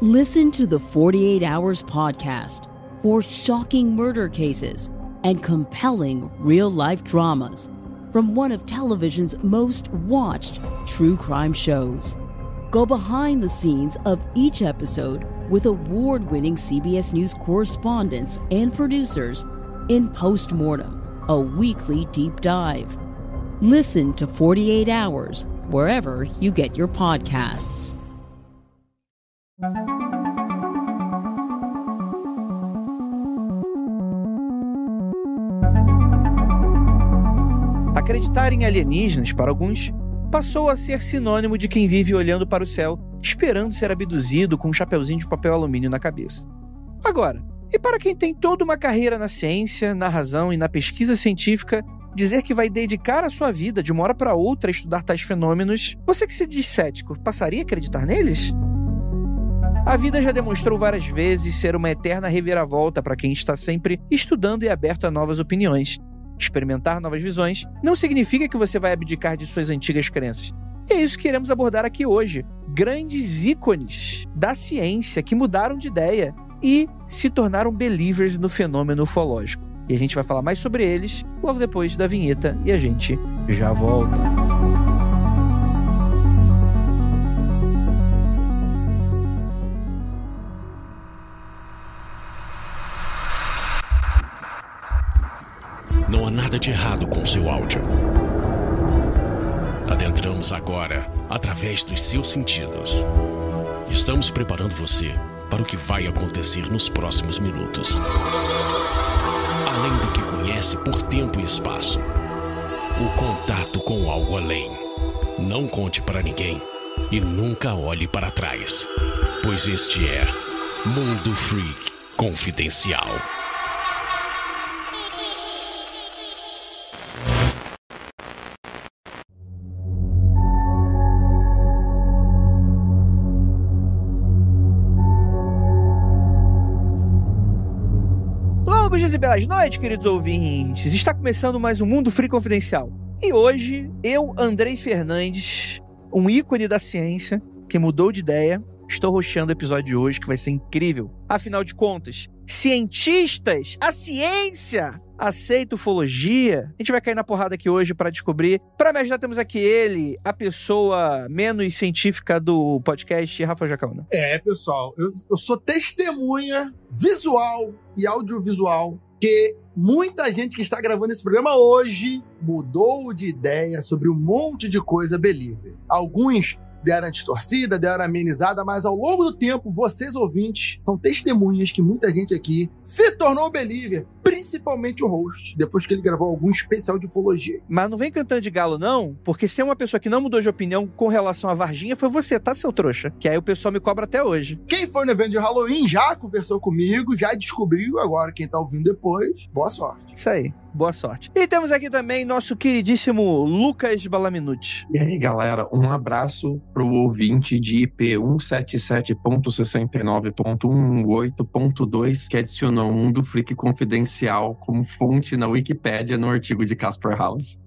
Listen to the 48 Hours podcast for shocking murder cases and compelling real-life dramas from one of television's most watched true crime shows. Go behind the scenes of each episode with award-winning CBS News correspondents and producers in Postmortem, a weekly deep dive. Listen to 48 Hours wherever you get your podcasts. Acreditar em alienígenas, para alguns, passou a ser sinônimo de quem vive olhando para o céu, esperando ser abduzido com um chapeuzinho de papel alumínio na cabeça. Agora, e para quem tem toda uma carreira na ciência, na razão e na pesquisa científica, dizer que vai dedicar a sua vida de uma hora para outra a estudar tais fenômenos, você que se diz cético, passaria a acreditar neles? A vida já demonstrou várias vezes ser uma eterna reviravolta para quem está sempre estudando e aberto a novas opiniões. Experimentar novas visões não significa que você vai abdicar de suas antigas crenças. E é isso que iremos abordar aqui hoje. Grandes ícones da ciência que mudaram de ideia e se tornaram believers no fenômeno ufológico. E a gente vai falar mais sobre eles logo depois da vinheta e a gente já volta. Não há nada de errado com seu áudio. Adentramos agora através dos seus sentidos. Estamos preparando você para o que vai acontecer nos próximos minutos. Além do que conhece por tempo e espaço, o contato com algo além. Não conte para ninguém e nunca olhe para trás, pois este é Mundo Freak Confidencial. Longos dias e belas noites, queridos ouvintes. Está começando mais um Mundo Freak Confidencial. E hoje, eu, Andrei Fernandes, um ícone da ciência, que mudou de ideia, estou hosteando o episódio de hoje, que vai ser incrível. Afinal de contas, cientistas, a ciência aceita ufologia? A gente vai cair na porrada aqui hoje para descobrir. Para me ajudar, temos aqui ele, a pessoa menos científica do podcast, Rafael Jacaúna. Pessoal, eu sou testemunha visual e audiovisual que muita gente que está gravando esse programa hoje mudou de ideia sobre um monte de coisa believer. Alguns deram a distorcida, deram a amenizada, mas ao longo do tempo, vocês ouvintes são testemunhas que muita gente aqui se tornou believer, principalmente o host, depois que ele gravou algum especial de ufologia. Mas não vem cantando de galo, não, porque se tem uma pessoa que não mudou de opinião com relação à Varginha, foi você, tá, seu trouxa? Que aí o pessoal me cobra até hoje. Quem foi no evento de Halloween já conversou comigo, já descobriu, agora quem tá ouvindo depois, boa sorte. Isso aí. Boa sorte. E temos aqui também nosso queridíssimo Lucas Balaminuti. E aí, galera, um abraço pro ouvinte de IP 177.69.118.2 que adicionou um Mundo Freak Confidencial como fonte na Wikipédia no artigo de Casper House.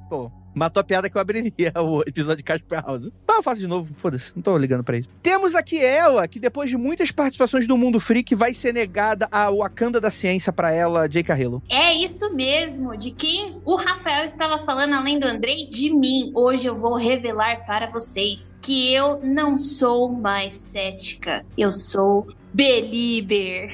Pô, matou a piada que eu abriria o episódio de Casper House. Mas eu faço de novo, foda-se, não tô ligando pra isso. Temos aqui ela, que depois de muitas participações do Mundo Freak, vai ser negada a Wakanda da ciência pra ela, Jay Carrillo. É isso mesmo, de quem o Rafael estava falando além do Andrei, de mim. Hoje eu vou revelar para vocês que eu não sou mais cética, eu sou believer.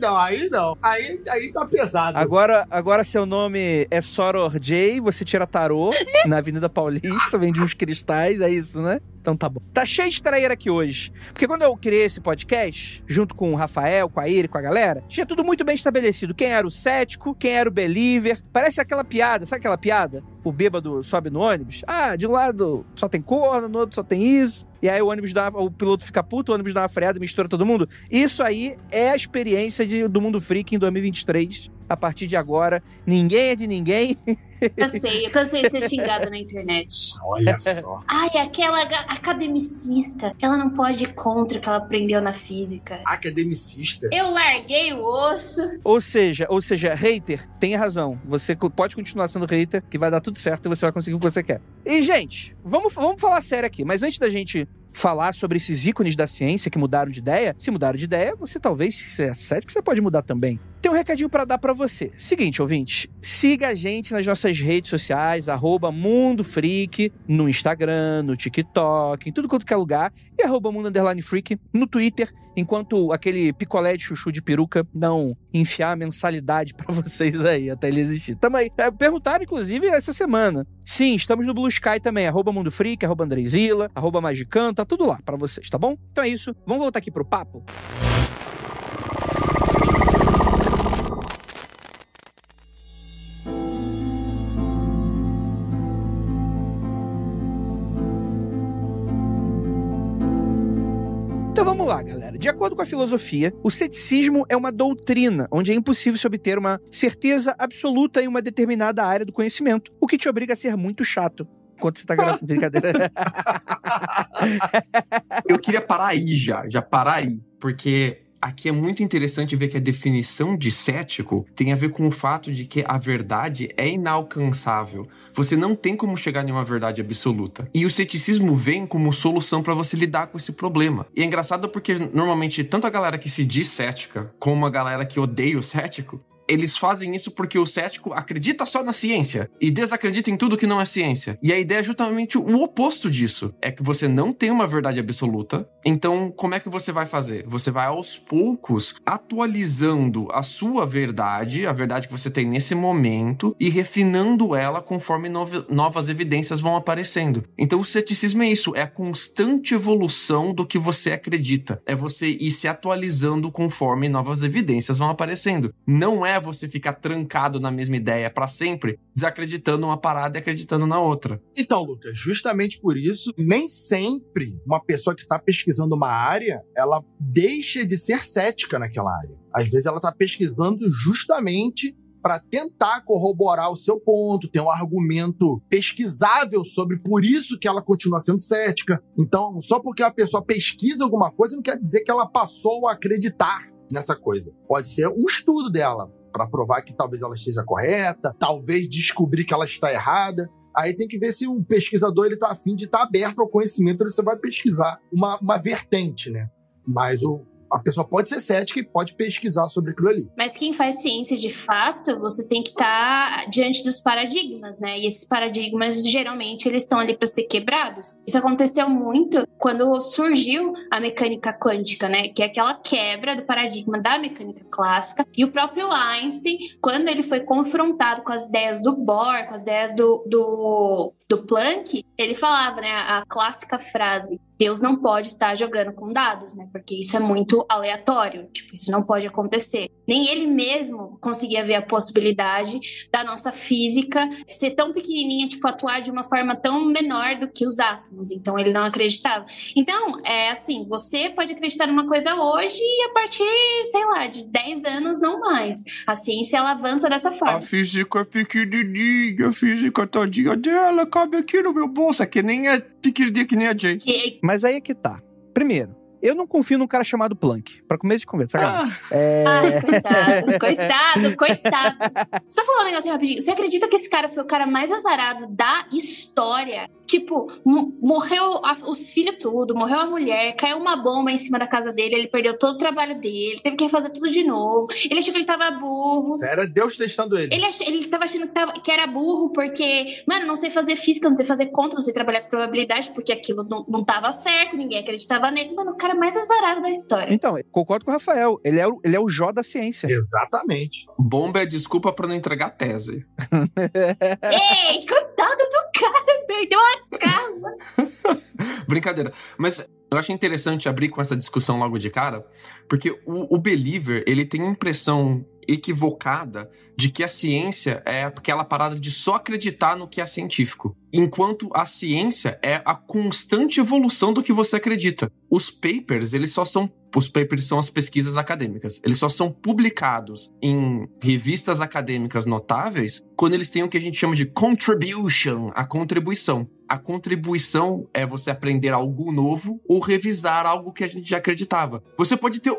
Não, aí não. Aí tá pesado. Agora seu nome é Soror J, você tira tarô na Avenida Paulista, vende uns cristais, é isso, né? Então tá bom. Tá cheio de traíra aqui hoje. Porque quando eu criei esse podcast, junto com o Rafael, com a Iri, com a galera, tinha tudo muito bem estabelecido. Quem era o cético, quem era o believer. Parece aquela piada, sabe aquela piada? O bêbado sobe no ônibus. Ah, de um lado só tem corno, no outro só tem isso. E aí o piloto fica puto, o ônibus dá uma freada e mistura todo mundo. Isso aí é a experiência do Mundo Freak em 2023. A partir de agora, ninguém é de ninguém. Eu cansei de ser xingada na internet. Olha só. Ai, aquela academicista, ela não pode ir contra o que ela aprendeu na física. Academicista? Eu larguei o osso. Ou seja, hater, tem razão. Você pode continuar sendo hater, que vai dar tudo certo e você vai conseguir o que você quer. E, gente, vamos falar sério aqui. Mas antes da gente falar sobre esses ícones da ciência que mudaram de ideia. Se mudaram de ideia, você talvez, se é cético, você pode mudar também. Tem um recadinho pra dar pra você. Seguinte, ouvinte, siga a gente nas nossas redes sociais, @MundoFreak, no Instagram, no TikTok, em tudo quanto é lugar, e @Mundo_Freak no Twitter, enquanto aquele picolé de chuchu de peruca não enfiar a mensalidade pra vocês aí, até ele existir. Tamo aí. Perguntaram, inclusive, essa semana. Sim, estamos no Blue Sky também, @MundoFreak, @Andrezila, @Magicano, tá tudo lá pra vocês, tá bom? Então é isso, vamos voltar aqui pro papo? Então vamos lá, galera. De acordo com a filosofia, o ceticismo é uma doutrina onde é impossível se obter uma certeza absoluta em uma determinada área do conhecimento, o que te obriga a ser muito chato. Enquanto você tá gravando, brincadeira. Eu queria parar aí já parar aí, porque aqui é muito interessante ver que a definição de cético tem a ver com o fato de que a verdade é inalcançável. Você não tem como chegar em uma verdade absoluta. E o ceticismo vem como solução para você lidar com esse problema. E é engraçado porque, normalmente, tanto a galera que se diz cética, como a galera que odeia o cético, eles fazem isso porque o cético acredita só na ciência e desacredita em tudo que não é ciência. E a ideia é justamente o oposto disso. É que você não tem uma verdade absoluta. Então, como é que você vai fazer? Você vai, aos poucos, atualizando a sua verdade, a verdade que você tem nesse momento, e refinando ela conforme novas evidências vão aparecendo. Então, o ceticismo é isso. É a constante evolução do que você acredita. É você ir se atualizando conforme novas evidências vão aparecendo. Não é você ficar trancado na mesma ideia pra sempre, desacreditando uma parada e acreditando na outra. Então, Lucas, justamente por isso, nem sempre uma pessoa que está pesquisando uma área, ela deixa de ser cética naquela área. Às vezes ela está pesquisando justamente para tentar corroborar o seu ponto, ter um argumento pesquisável sobre por isso que ela continua sendo cética. Então, só porque a pessoa pesquisa alguma coisa não quer dizer que ela passou a acreditar nessa coisa. Pode ser um estudo dela, para provar que talvez ela esteja correta, talvez descobrir que ela está errada. Aí tem que ver se um pesquisador está afim de estar aberto ao conhecimento, ele vai pesquisar uma vertente, né? Mas a pessoa pode ser cética e pode pesquisar sobre aquilo ali. Mas quem faz ciência de fato, você tem que estar diante dos paradigmas, né? E esses paradigmas, geralmente, eles estão ali para ser quebrados. Isso aconteceu muito quando surgiu a mecânica quântica, né? Que é aquela quebra do paradigma da mecânica clássica. E o próprio Einstein, quando ele foi confrontado com as ideias do Bohr, com as ideias do Planck, ele falava, né? A clássica frase: Deus não pode estar jogando com dados, né? Porque isso é muito aleatório. Tipo, isso não pode acontecer. Nem ele mesmo conseguia ver a possibilidade da nossa física ser tão pequenininha, tipo, atuar de uma forma tão menor do que os átomos. Então, ele não acreditava. Então, é assim, você pode acreditar numa coisa hoje e a partir, sei lá, de 10 anos, não mais. A ciência, ela avança dessa forma. A física é pequenininha, a física todinha dela cabe aqui no meu bolso. É que nem é pequenininha que nem a Jay. Mas aí é que tá. Primeiro, eu não confio num cara chamado Planck. Pra começo de conversa, sabe? Ai, coitado. Só falar um negócio rapidinho. Você acredita que esse cara foi o cara mais azarado da história? Tipo, morreu os filhos tudo, morreu a mulher, caiu uma bomba em cima da casa dele, ele perdeu todo o trabalho dele, teve que refazer tudo de novo. Ele achou que ele tava burro. Sério, Deus testando ele. Ele tava achando que era burro porque, mano, não sei fazer física, não sei fazer conta, não sei trabalhar com probabilidade, porque aquilo não tava certo, ninguém acreditava nele. Mano, o cara mais azarado da história. Então, concordo com o Rafael. Ele é o Jó da ciência. Exatamente. Bomba é desculpa pra não entregar tese. Ei, coitado do cara, perdeu a casa. Brincadeira. Mas eu acho interessante abrir com essa discussão logo de cara, porque o believer, ele tem a impressão equivocada de que a ciência é aquela parada de só acreditar no que é científico, enquanto a ciência é a constante evolução do que você acredita. Os papers são as pesquisas acadêmicas. Eles só são publicados em revistas acadêmicas notáveis quando eles têm o que a gente chama de contribution, a contribuição. a contribuição é você aprender algo novo ou revisar algo que a gente já acreditava. Você pode ter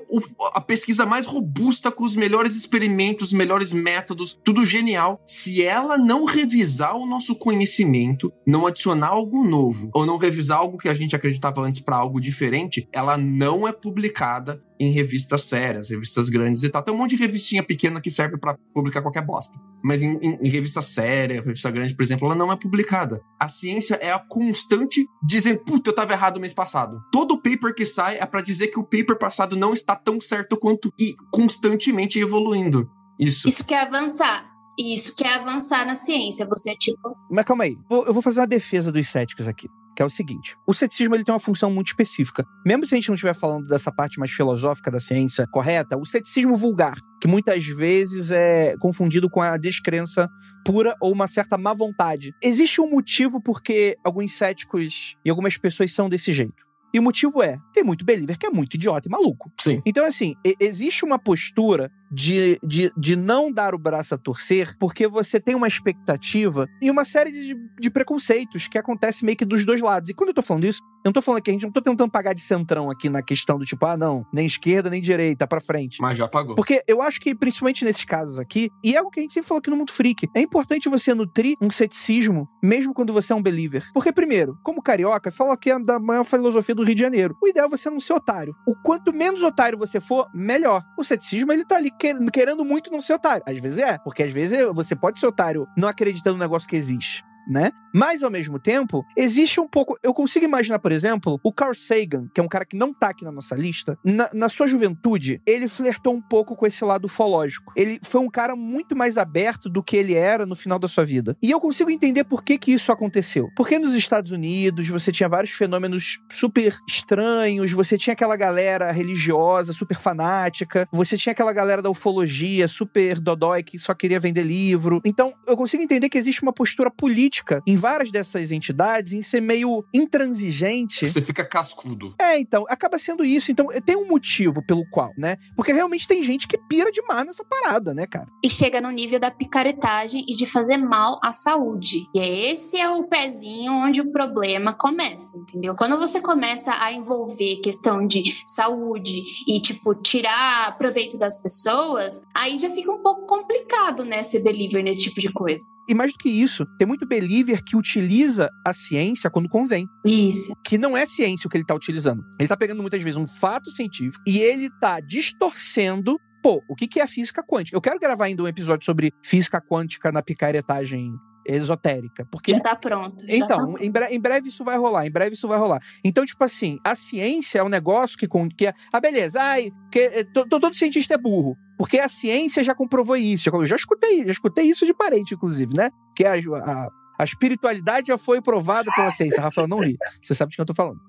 a pesquisa mais robusta, com os melhores experimentos, os melhores métodos, tudo genial. Se ela não revisar o nosso conhecimento, não adicionar algo novo, ou não revisar algo que a gente acreditava antes para algo diferente, ela não é publicada em revistas sérias, revistas grandes e tal. Tem um monte de revistinha pequena que serve pra publicar qualquer bosta. Mas em revista séria, revista grande, por exemplo, ela não é publicada. A ciência é a constante dizendo, puta, eu tava errado mês passado. Todo paper que sai é pra dizer que o paper passado não está tão certo quanto, e constantemente evoluindo. Isso que é avançar. Isso que é avançar na ciência. Você é tipo... Mas calma aí, eu vou fazer uma defesa dos céticos aqui. Que é o seguinte, o ceticismo ele tem uma função muito específica. Mesmo se a gente não estiver falando dessa parte mais filosófica da ciência correta, o ceticismo vulgar, que muitas vezes é confundido com a descrença pura ou uma certa má vontade. Existe um motivo porque alguns céticos e algumas pessoas são desse jeito. E o motivo é, tem muito believer que é muito idiota e maluco. Sim. Então, assim, existe uma postura de não dar o braço a torcer, porque você tem uma expectativa e uma série de preconceitos que acontece meio que dos dois lados. E quando eu tô falando isso, eu não tô falando que a gente não tô tentando pagar de centrão aqui na questão do tipo, não, nem esquerda, nem direita, pra frente. Mas já pagou. Porque eu acho que, principalmente nesses casos aqui, e é o que a gente sempre falou aqui no Mundo Freak, é importante você nutrir um ceticismo, mesmo quando você é um believer. Porque, primeiro, como carioca, fala que é da maior filosofia do Rio de Janeiro. O ideal é você não ser otário. O quanto menos otário você for, melhor. O ceticismo, ele tá ali querendo muito não ser otário. Às vezes porque às vezes você pode ser otário não acreditando no negócio que existe, né? Mas, ao mesmo tempo, existe um pouco... Eu consigo imaginar, por exemplo, o Carl Sagan, que é um cara que não tá aqui na nossa lista, na sua juventude, ele flertou um pouco com esse lado ufológico. Ele foi um cara muito mais aberto do que ele era no final da sua vida. E eu consigo entender por que isso aconteceu. Porque nos Estados Unidos, você tinha vários fenômenos super estranhos, você tinha aquela galera religiosa, super fanática, você tinha aquela galera da ufologia, super dodói, que só queria vender livro. Então, eu consigo entender que existe uma postura política em várias dessas entidades em ser meio intransigente. Você fica cascudo. Então, acaba sendo isso. Então, tem um motivo pelo qual, né? Porque realmente tem gente que pira demais nessa parada, né, cara? E chega no nível da picaretagem e de fazer mal à saúde. E esse é o pezinho onde o problema começa, entendeu? Quando você começa a envolver questão de saúde e, tipo, tirar proveito das pessoas, aí já fica um pouco complicado, né, ser believer nesse tipo de coisa. E mais do que isso, tem muito believer que utiliza a ciência quando convém. Isso. Que não é ciência o que ele tá utilizando. Ele tá pegando muitas vezes um fato científico e ele tá distorcendo, o que é a física quântica. Eu quero gravar ainda um episódio sobre física quântica na picaretagem esotérica. Porque... Já tá pronto. Então, em breve isso vai rolar, Então, tipo assim, a ciência é um negócio que beleza, todo cientista é burro. Porque a ciência já comprovou isso. Eu já escutei isso de parente, inclusive, né? Que a espiritualidade já foi provada pela ciência. Rafael, não ri. Você sabe de quem eu tô falando.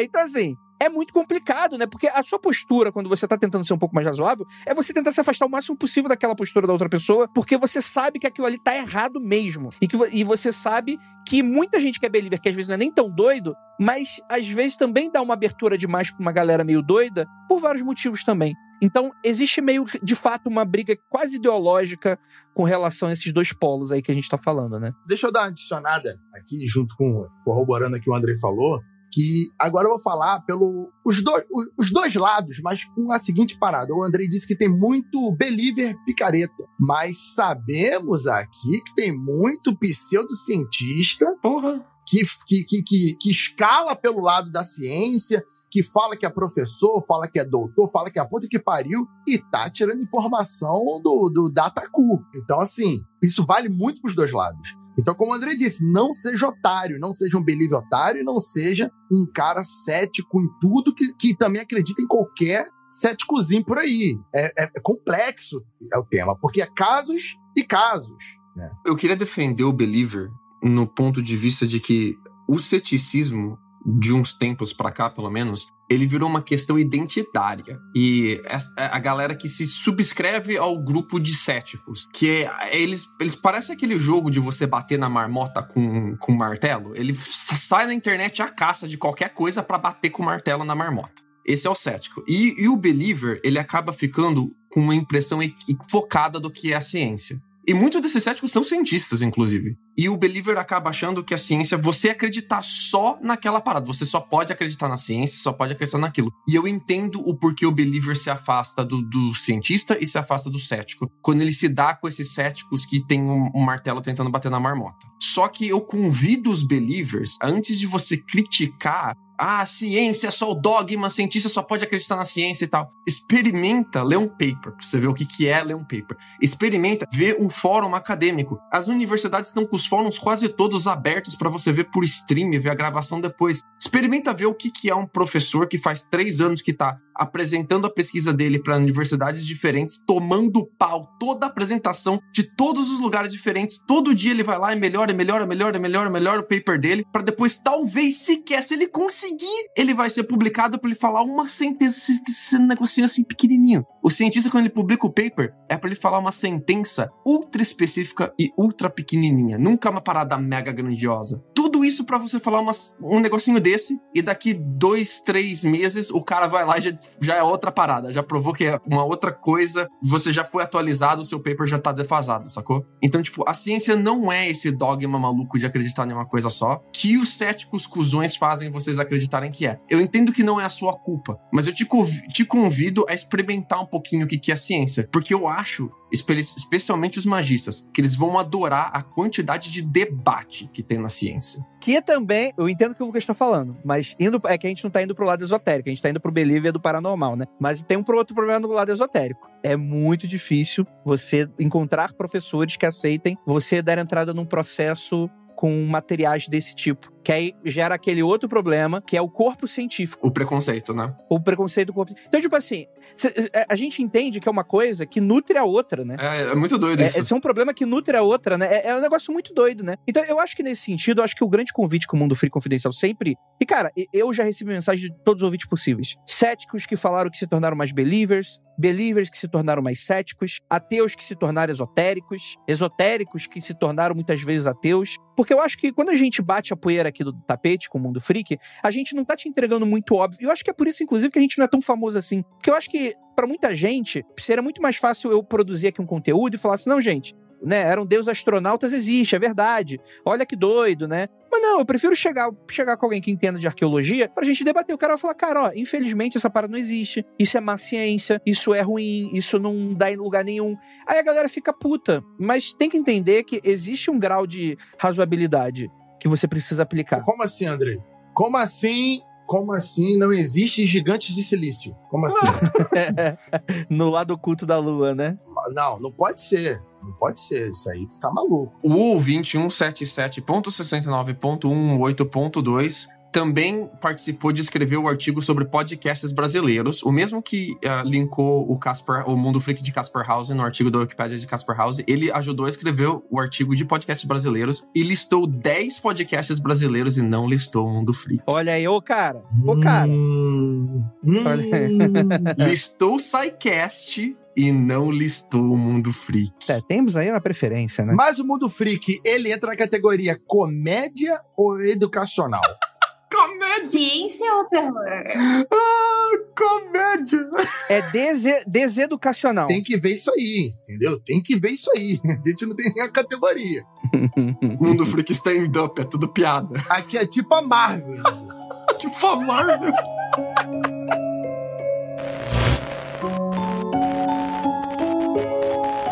Então, assim, é muito complicado, né? Porque a sua postura, quando você tá tentando ser um pouco mais razoável, é você tentar se afastar o máximo possível daquela postura da outra pessoa, porque você sabe que aquilo ali tá errado mesmo. E você sabe que muita gente que é believer, que às vezes não é nem tão doido, mas às vezes também dá uma abertura demais pra uma galera meio doida, por vários motivos também. Então, existe meio, de fato, uma briga quase ideológica com relação a esses dois polos aí que a gente tá falando, né? Deixa eu dar uma adicionada aqui, junto com, corroborando aqui o Andrei falou, que agora eu vou falar os dois lados, mas com a seguinte parada. O Andrei disse que tem muito believer picareta, mas sabemos aqui que tem muito pseudocientista que escala pelo lado da ciência, que fala que é professor, fala que é doutor, fala que é a puta que pariu e tá tirando informação do Dataku. Então, assim, isso vale muito pros dois lados. Então, como o André disse, não seja otário, não seja um believer otário, não seja um cara cético em tudo que também acredita em qualquer céticozinho por aí. É complexo o tema, porque é casos e casos, né? Eu queria defender o believer no ponto de vista de que o ceticismo, de uns tempos pra cá, pelo menos, ele virou uma questão identitária. E a galera que se subscreve ao grupo de céticos, que eles parecem aquele jogo de você bater na marmota com martelo. Ele sai na internet à caça de qualquer coisa pra bater com o martelo na marmota. Esse é o cético. E o believer, ele acaba ficando com uma impressão equivocada do que é a ciência. E muitos desses céticos são cientistas, inclusive. E o believer acaba achando que a ciência, você acreditar só naquela parada. Você só pode acreditar na ciência, só pode acreditar naquilo. E eu entendo o porquê o believer se afasta do cientista e se afasta do cético. Quando ele se dá com esses céticos que tem um martelo tentando bater na marmota. Só que eu convido os believers, antes de você criticar a ciência é só o dogma, a cientista só pode acreditar na ciência e tal. Experimenta ler um paper, pra você ver o que é ler um paper. Experimenta ver um fórum acadêmico. As universidades estão com os fóruns quase todos abertos para você ver por stream, ver a gravação depois. Experimenta ver o que é um professor que faz 3 anos que tá apresentando a pesquisa dele para universidades diferentes, tomando pau toda a apresentação de todos os lugares diferentes. Todo dia ele vai lá e melhora o paper dele, para depois, talvez, sequer, se ele conseguir, ele vai ser publicado para ele falar uma sentença, esse negocinho assim pequenininho. O cientista, quando ele publica o paper, é para ele falar uma sentença ultra específica e ultra pequenininha. Nunca uma parada mega grandiosa. Tudo isso para você falar um negocinho desse, e daqui 2, 3 meses o cara vai lá e já é outra parada, já provou que é uma outra coisa, você já foi atualizado, o seu paper já tá defasado, sacou? Então, tipo, a ciência não é esse dogma maluco de acreditar em uma coisa só, que os céticos cuzões fazem vocês acreditarem que é. Eu entendo que não é a sua culpa, mas eu te convido a experimentar um pouquinho o que é a ciência, porque eu acho, especialmente os magistas, que eles vão adorar a quantidade de debate que tem na ciência. Que também, eu entendo o que o Lucas tá falando, mas é que a gente não tá indo pro lado esotérico, a gente tá indo pro believer do paranormal, né? Mas tem um outro problema do lado esotérico. É muito difícil você encontrar professores que aceitem você dar entrada num processo com materiais desse tipo. Que aí gera aquele outro problema, que é o corpo científico. O preconceito, né? O preconceito do corpo. Então, tipo assim, a gente entende que é uma coisa que nutre a outra, né? É muito doido isso. Esse é um problema que nutre a outra, né? É um negócio muito doido, né? Então, eu acho que nesse sentido, eu acho que o grande convite que o Mundo Freak Confidencial sempre... E, cara, eu já recebi mensagem de todos os ouvintes possíveis. Céticos que falaram que se tornaram mais believers, believers que se tornaram mais céticos, ateus que se tornaram esotéricos, esotéricos que se tornaram muitas vezes ateus. Porque eu acho que quando a gente bate a poeira aqui do tapete com o Mundo Freak, a gente não tá te entregando muito óbvio. Eu acho que é por isso, inclusive, que a gente não é tão famoso assim. Porque eu acho que, pra muita gente, seria muito mais fácil eu produzir aqui um conteúdo e falar assim, não, gente, né, eram deuses astronautas, existe, é verdade. Olha que doido, né? Mas não, eu prefiro chegar com alguém que entenda de arqueologia pra gente debater. O cara vai falar, cara, ó, infelizmente essa parada não existe. Isso é má ciência, isso é ruim, isso não dá em lugar nenhum. Aí a galera fica puta. Mas tem que entender que existe um grau de razoabilidade que você precisa aplicar. Como assim, Andrei? Como assim não existe gigantes de silício? Como assim? No lado oculto da Lua, né? Não pode ser. Não pode ser, isso aí tu tá maluco. O 2177.69.18.2 também participou de escrever o artigo sobre podcasts brasileiros, o mesmo que linkou o Mundo Freak de Casper House no artigo da Wikipédia de Casper House. Ele ajudou a escrever o artigo de podcasts brasileiros e listou 10 podcasts brasileiros e não listou o Mundo Freak. Olha aí, ô cara. Olha. Listou o SciCast e não listou o Mundo Freak. Temos aí uma preferência, né? Mas o Mundo Freak, ele entra na categoria comédia ou educacional? Comédia! Ciência ou terror? Comédia! É deseducacional. Tem que ver isso aí, entendeu? Tem que ver isso aí. A gente não tem nem a categoria. Mundo Freak stand-up, é tudo piada. Aqui é tipo a Marvel. Tipo a Marvel.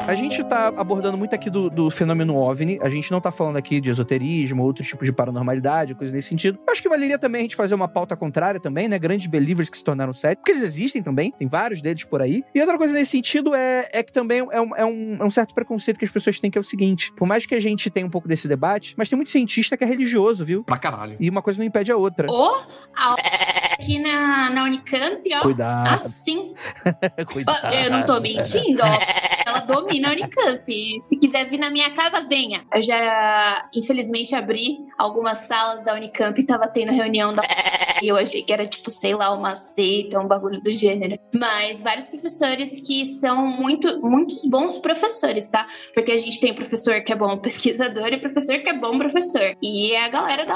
A gente tá abordando muito aqui do fenômeno OVNI, a gente não tá falando aqui de esoterismo, outros tipos de paranormalidade, coisa nesse sentido. Acho que valeria também a gente fazer uma pauta contrária também, né? Grandes believers que se tornaram céticos, porque eles existem também, tem vários deles por aí. E outra coisa nesse sentido é que também é um certo preconceito que as pessoas têm, que é o seguinte: por mais que a gente tenha um pouco desse debate, mas tem muito cientista que é religioso, viu? Pra caralho. E uma coisa não impede a outra. Aqui na Unicamp, ó. Cuidado. Assim. Cuidado. Eu não tô mentindo, ó. Ela domina a Unicamp. Se quiser vir na minha casa, venha. Eu já, infelizmente, abri algumas salas da Unicamp e tava tendo reunião da... E eu achei que era, tipo, sei lá, uma seita, um bagulho do gênero. Mas vários professores que são muitos bons professores, tá? Porque a gente tem professor que é bom pesquisador e professor que é bom professor. E a galera da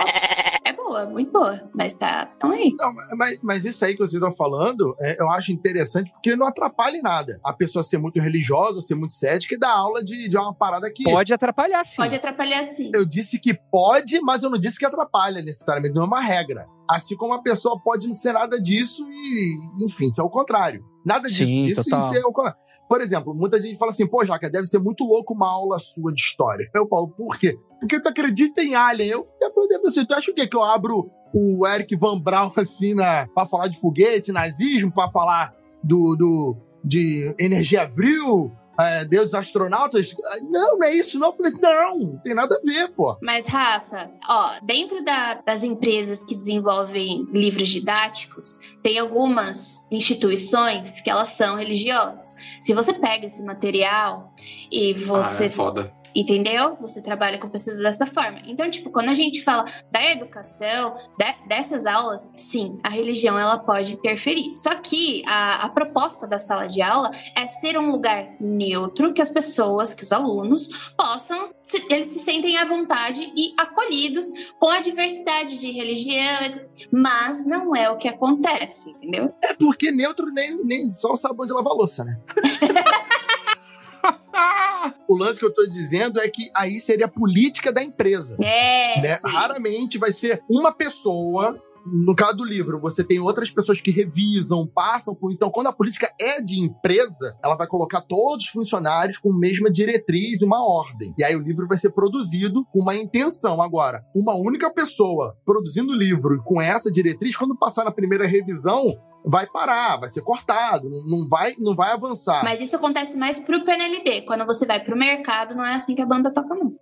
é boa. boa, muito boa. Mas então aí. Não, mas isso aí que vocês estão falando, eu acho interessante porque não atrapalha em nada. A pessoa ser muito religiosa, ser muito cética e dar aula de uma parada que... Pode atrapalhar, sim. Pode atrapalhar, sim. Eu disse que pode, mas eu não disse que atrapalha necessariamente, não é uma regra. Assim como a pessoa pode não ser nada disso e, enfim, isso é o contrário. Nada disso, Sim, total. e ser o contrário. Por exemplo, muita gente fala assim, pô, Jaca, deve ser muito louco uma aula sua de história. Eu falo, por quê? Porque tu acredita em alien. Eu perguntei pra você, tu acha o quê? Que eu abro o Eric Van Braun, assim, pra falar de foguete, nazismo, pra falar de energia vril, deuses astronautas? Não é isso, não. Eu falei, não tem nada a ver, pô. Mas, Rafa, dentro das empresas que desenvolvem livros didáticos, tem algumas instituições que elas são religiosas. Se você pega esse material e você... é foda. Entendeu? Você trabalha com pessoas dessa forma. Então, tipo, quando a gente fala da educação, dessas aulas, sim, a religião, ela pode interferir. Só que a proposta da sala de aula é ser um lugar neutro, que as pessoas, que os alunos possam, eles se sentem à vontade e acolhidos com a diversidade de religião, mas não é o que acontece, entendeu? É porque neutro nem só o sabão de lavar louça, né? O lance que eu tô dizendo é que aí seria a política da empresa. Né? Raramente vai ser uma pessoa. No caso do livro, você tem outras pessoas que revisam, passam por... Então, quando a política é de empresa, ela vai colocar todos os funcionários com a mesma diretriz e uma ordem. E aí o livro vai ser produzido com uma intenção. Agora, uma única pessoa produzindo o livro com essa diretriz, quando passar na primeira revisão, vai parar, vai ser cortado, não vai avançar. Mas isso acontece mais pro PNLD. Quando você vai pro mercado, não é assim que a banda toca, não.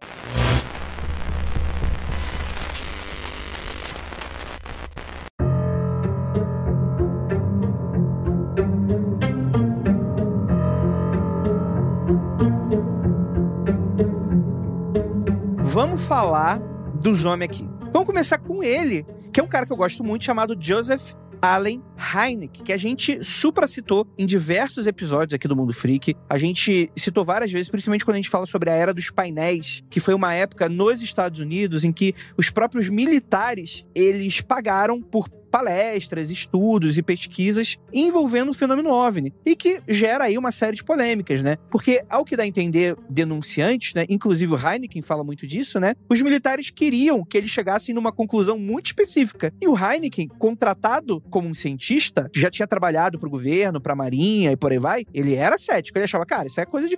Vamos falar dos homens aqui. Vamos começar com ele, que é um cara que eu gosto muito, chamado Joseph Allen Hynek, que a gente supracitou em diversos episódios aqui do Mundo Freak. A gente citou várias vezes, principalmente quando a gente fala sobre a era dos painéis, que foi uma época nos Estados Unidos em que os próprios militares, eles pagaram por palestras, estudos e pesquisas envolvendo o fenômeno OVNI, e que gera aí uma série de polêmicas, né? Porque, ao que dá a entender denunciantes, né? Inclusive o Heineken fala muito disso, né? Os militares queriam que eles chegassem numa conclusão muito específica. E o Heineken, contratado como um cientista, que já tinha trabalhado pro governo, pra marinha e por aí vai, ele era cético. Ele achava, cara, isso é coisa de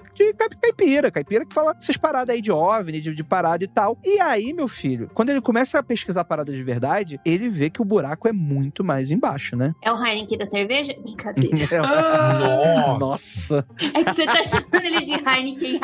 caipira que fala essas paradas aí de OVNI, de parada e tal. E aí, meu filho, quando ele começa a pesquisar paradas de verdade, ele vê que o buraco é muito mais embaixo, né? É o Heineken da cerveja? Brincadeira. Nossa! É que você tá chamando ele de Heineken.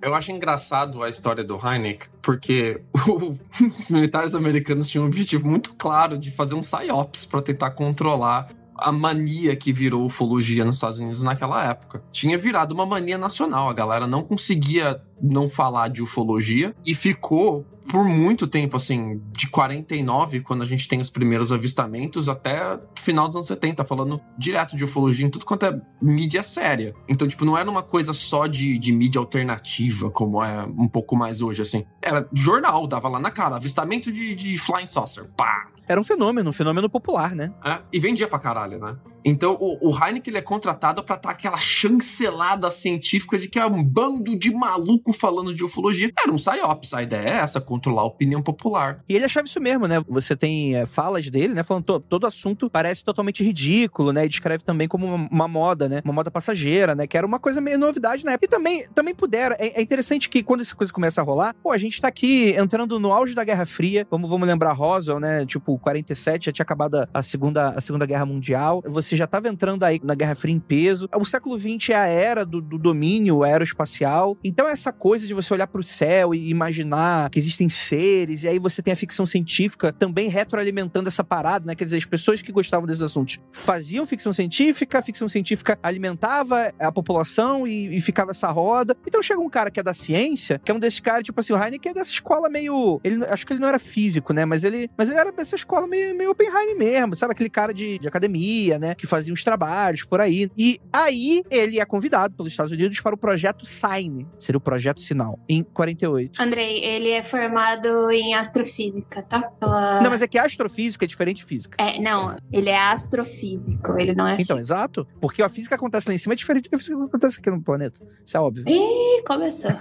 Eu acho engraçado a história do Hynek, porque os militares americanos tinham um objetivo muito claro de fazer um PSYOPs para tentar controlar a mania que virou ufologia nos Estados Unidos naquela época. Tinha virado uma mania nacional, a galera não conseguia não falar de ufologia e ficou por muito tempo, assim, de 49, quando a gente tem os primeiros avistamentos, até o final dos anos 70, falando direto de ufologia em tudo quanto é mídia séria. Então, tipo, não era uma coisa só de mídia alternativa, como é um pouco mais hoje, assim. Era jornal, dava lá na cara, avistamento de Flying Saucer, pá! Era um fenômeno popular, né? E vendia pra caralho, né? Então, o Hynek, ele é contratado pra dar aquela chancelada científica de que é um bando de maluco falando de ufologia. Era um PSYOPs, a ideia é essa, controlar a opinião popular. E ele achava isso mesmo, né? Você tem falas dele, né? Falando todo assunto parece totalmente ridículo, né? E descreve também como uma moda, né? Uma moda passageira, né? Que era uma coisa meio novidade na época. E também pudera. É interessante que quando essa coisa começa a rolar, pô, a gente tá aqui entrando no auge da Guerra Fria. Vamos lembrar Roswell, né? Tipo, 47 já tinha acabado a Segunda Guerra Mundial. Você já tava entrando aí na Guerra Fria em peso. O século XX é a era do domínio aeroespacial. Então essa coisa de você olhar pro céu e imaginar que existem seres, e aí você tem a ficção científica também retroalimentando essa parada, né? Quer dizer, as pessoas que gostavam desses assuntos faziam ficção científica, a ficção científica alimentava a população e ficava essa roda. Então chega um cara que é da ciência, que é um desses caras, tipo assim, o Hynek é dessa escola meio... acho que ele não era físico, né? Mas ele era dessa escola meio Oppenheimer mesmo, sabe? Aquele cara de academia, né? Que que faziam os trabalhos por aí. E aí ele é convidado pelos Estados Unidos para o Projeto Sign, seria o Projeto Sinal, em 48. Andrei, ele é formado em astrofísica, tá? Não, mas é que astrofísica é diferente de física. Não, ele é astrofísico, ele não é Então, físico. exato. Porque a física que acontece lá em cima é diferente da física que acontece aqui no planeta. Isso é óbvio. Ih, começou.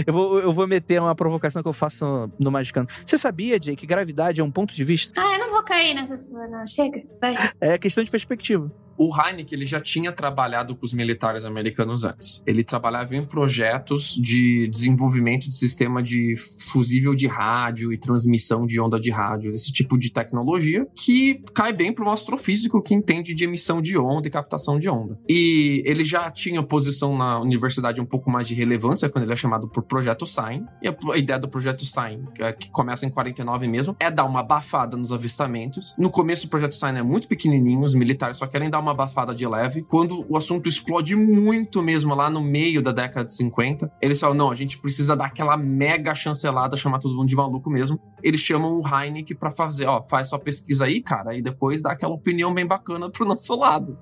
Eu vou meter uma provocação que eu faço no Magicano. Você sabia, Jay, que gravidade é um ponto de vista? Eu não vou cair nessa sua, não. Chega, vai. É questão de perspectiva. O Hynek, ele já tinha trabalhado com os militares americanos antes. Ele trabalhava em projetos de desenvolvimento de sistema de fusível de rádio e transmissão de onda de rádio, esse tipo de tecnologia que cai bem para um astrofísico que entende de emissão de onda e captação de onda. E ele já tinha posição na universidade um pouco mais de relevância quando ele é chamado por Projeto Sign. E a ideia do Projeto Sign, que começa em 49 mesmo, é dar uma abafada nos avistamentos. No começo o Projeto Sign é muito pequenininho, os militares só querem dar uma abafada de leve. Quando o assunto explode muito mesmo lá no meio da década de 50, eles falam, não, a gente precisa dar aquela mega chancelada, chamar todo mundo de maluco mesmo. Eles chamam o Hynek pra fazer, faz sua pesquisa aí, cara, e depois dá aquela opinião bem bacana pro nosso lado.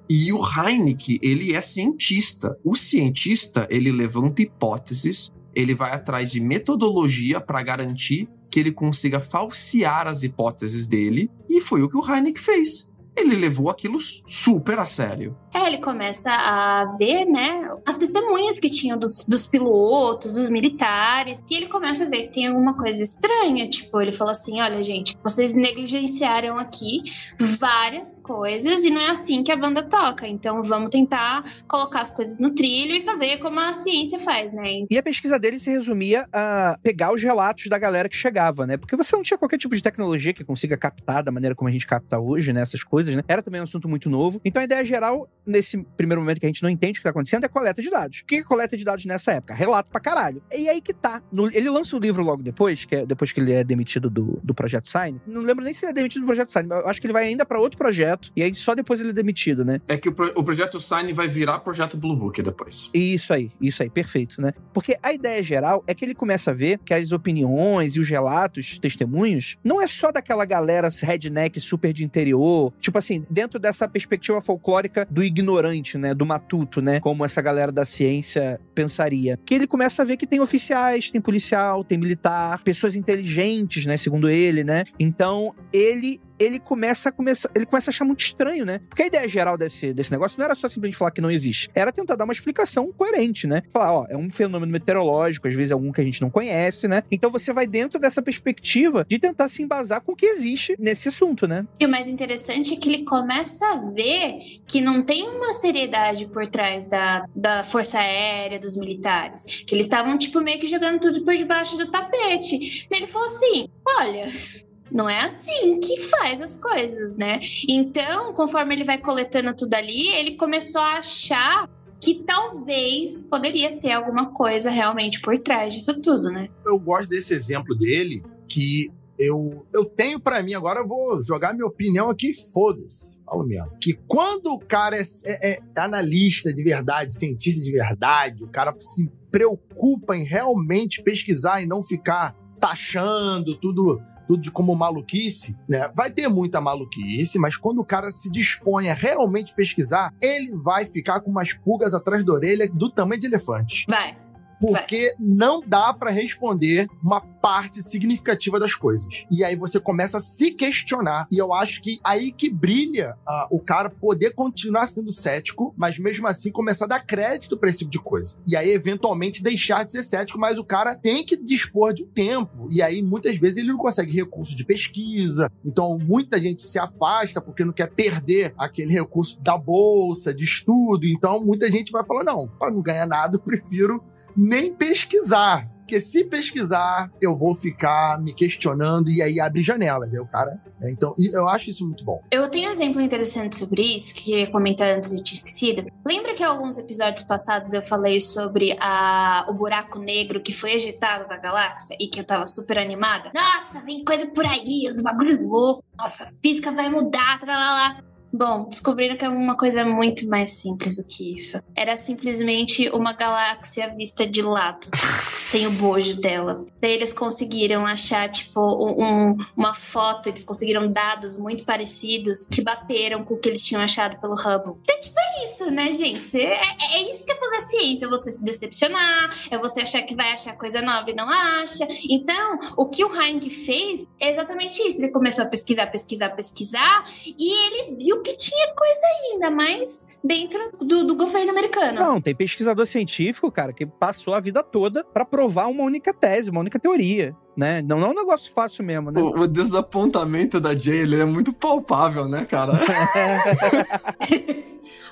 E o Hynek, ele é cientista. O cientista, ele levanta hipóteses, ele vai atrás de metodologia para garantir que ele consiga falsear as hipóteses dele, e foi o que o Hynek fez. Ele levou aquilo super a sério. Ele começa a ver, né, as testemunhas que tinham dos pilotos, dos militares, e ele começa a ver que tem alguma coisa estranha. Tipo, ele falou assim, olha, gente, vocês negligenciaram aqui várias coisas e não é assim que a banda toca. Então vamos tentar colocar as coisas no trilho e fazer como a ciência faz, né? E a pesquisa dele se resumia a pegar os relatos da galera que chegava, né? Porque você não tinha qualquer tipo de tecnologia que consiga captar da maneira como a gente capta hoje, né? Essas coisas, né? Era também um assunto muito novo. Então a ideia geral, nesse primeiro momento que a gente não entende o que tá acontecendo, é coleta de dados. O que é coleta de dados nessa época? Relato pra caralho. E aí que tá. Ele lança o livro logo depois, que é depois que ele é demitido do Projeto Sign. Não lembro nem se ele é demitido do Projeto Sign, mas eu acho que ele vai ainda pra outro projeto, e aí só depois ele é demitido, né? É que o Projeto Sign vai virar Projeto Blue Book depois. Isso aí, perfeito, né? Porque a ideia geral é que ele começa a ver que as opiniões e os relatos, testemunhos, não é só daquela galera redneck super de interior, tipo assim, dentro dessa perspectiva folclórica do ignorante, né, do matuto, né, como essa galera da ciência pensaria. Que ele começa a ver que tem oficiais, tem policial, tem militar, pessoas inteligentes, né, segundo ele, né? Então, ele começa a achar muito estranho, né? Porque a ideia geral desse negócio não era só simplesmente falar que não existe. Era tentar dar uma explicação coerente, né? Falar, é um fenômeno meteorológico, às vezes é algum que a gente não conhece, né? Então você vai dentro dessa perspectiva de tentar se embasar com o que existe nesse assunto, né? E o mais interessante é que ele começa a ver que não tem uma seriedade por trás da Força Aérea, dos militares. Que eles estavam, tipo, meio que jogando tudo por debaixo do tapete. E ele falou assim, olha... Não é assim que faz as coisas, né? Então, conforme ele vai coletando tudo ali, ele começou a achar que talvez poderia ter alguma coisa realmente por trás disso tudo, né? Eu gosto desse exemplo dele, que eu tenho pra mim, agora eu vou jogar minha opinião aqui, foda-se, falo mesmo, que quando o cara é analista de verdade, cientista de verdade, o cara se preocupa em realmente pesquisar e não ficar taxando tudo de como maluquice, né? Vai ter muita maluquice, mas quando o cara se dispõe a realmente pesquisar, ele vai ficar com umas pulgas atrás da orelha do tamanho de elefante. Vai. Porque não dá pra responder uma parte significativa das coisas. E aí você começa a se questionar. E eu acho que aí que brilha o cara poder continuar sendo cético, mas mesmo assim começar a dar crédito pra esse tipo de coisa. E aí, eventualmente, deixar de ser cético, mas o cara tem que dispor de um tempo. E aí, muitas vezes, ele não consegue recurso de pesquisa. Então, muita gente se afasta porque não quer perder aquele recurso da bolsa, de estudo. Então, muita gente vai falar, não, pra não ganhar nada, eu prefiro nem pesquisar. Porque se pesquisar, eu vou ficar me questionando e aí abre janelas. Aí o cara... Então, eu acho isso muito bom. Eu tenho um exemplo interessante sobre isso, que eu queria comentar antes de ter esquecido. Lembra que em alguns episódios passados eu falei sobre o buraco negro que foi ejetado da galáxia e que eu tava super animada? Nossa, vem coisa por aí, os bagulho louco. Nossa, a física vai mudar, tralalá. Bom, descobriram que é uma coisa muito mais simples do que isso. Era simplesmente uma galáxia vista de lado, sem o bojo dela. Daí eles conseguiram achar, tipo, uma foto, eles conseguiram dados muito parecidos que bateram com o que eles tinham achado pelo Hubble. Então, tipo, é isso, né, gente? É isso que é fazer ciência, é você se decepcionar, é você achar que vai achar coisa nova e não acha. Então, o que o Heinrich fez é exatamente isso. Ele começou a pesquisar, e ele viu que tinha coisa ainda mais dentro do governo americano. Não, tem pesquisador científico, cara, que passou a vida toda pra provar uma única tese, uma única teoria, né? Não é um negócio fácil mesmo, né? O desapontamento da Jay, ele é muito palpável, né, cara?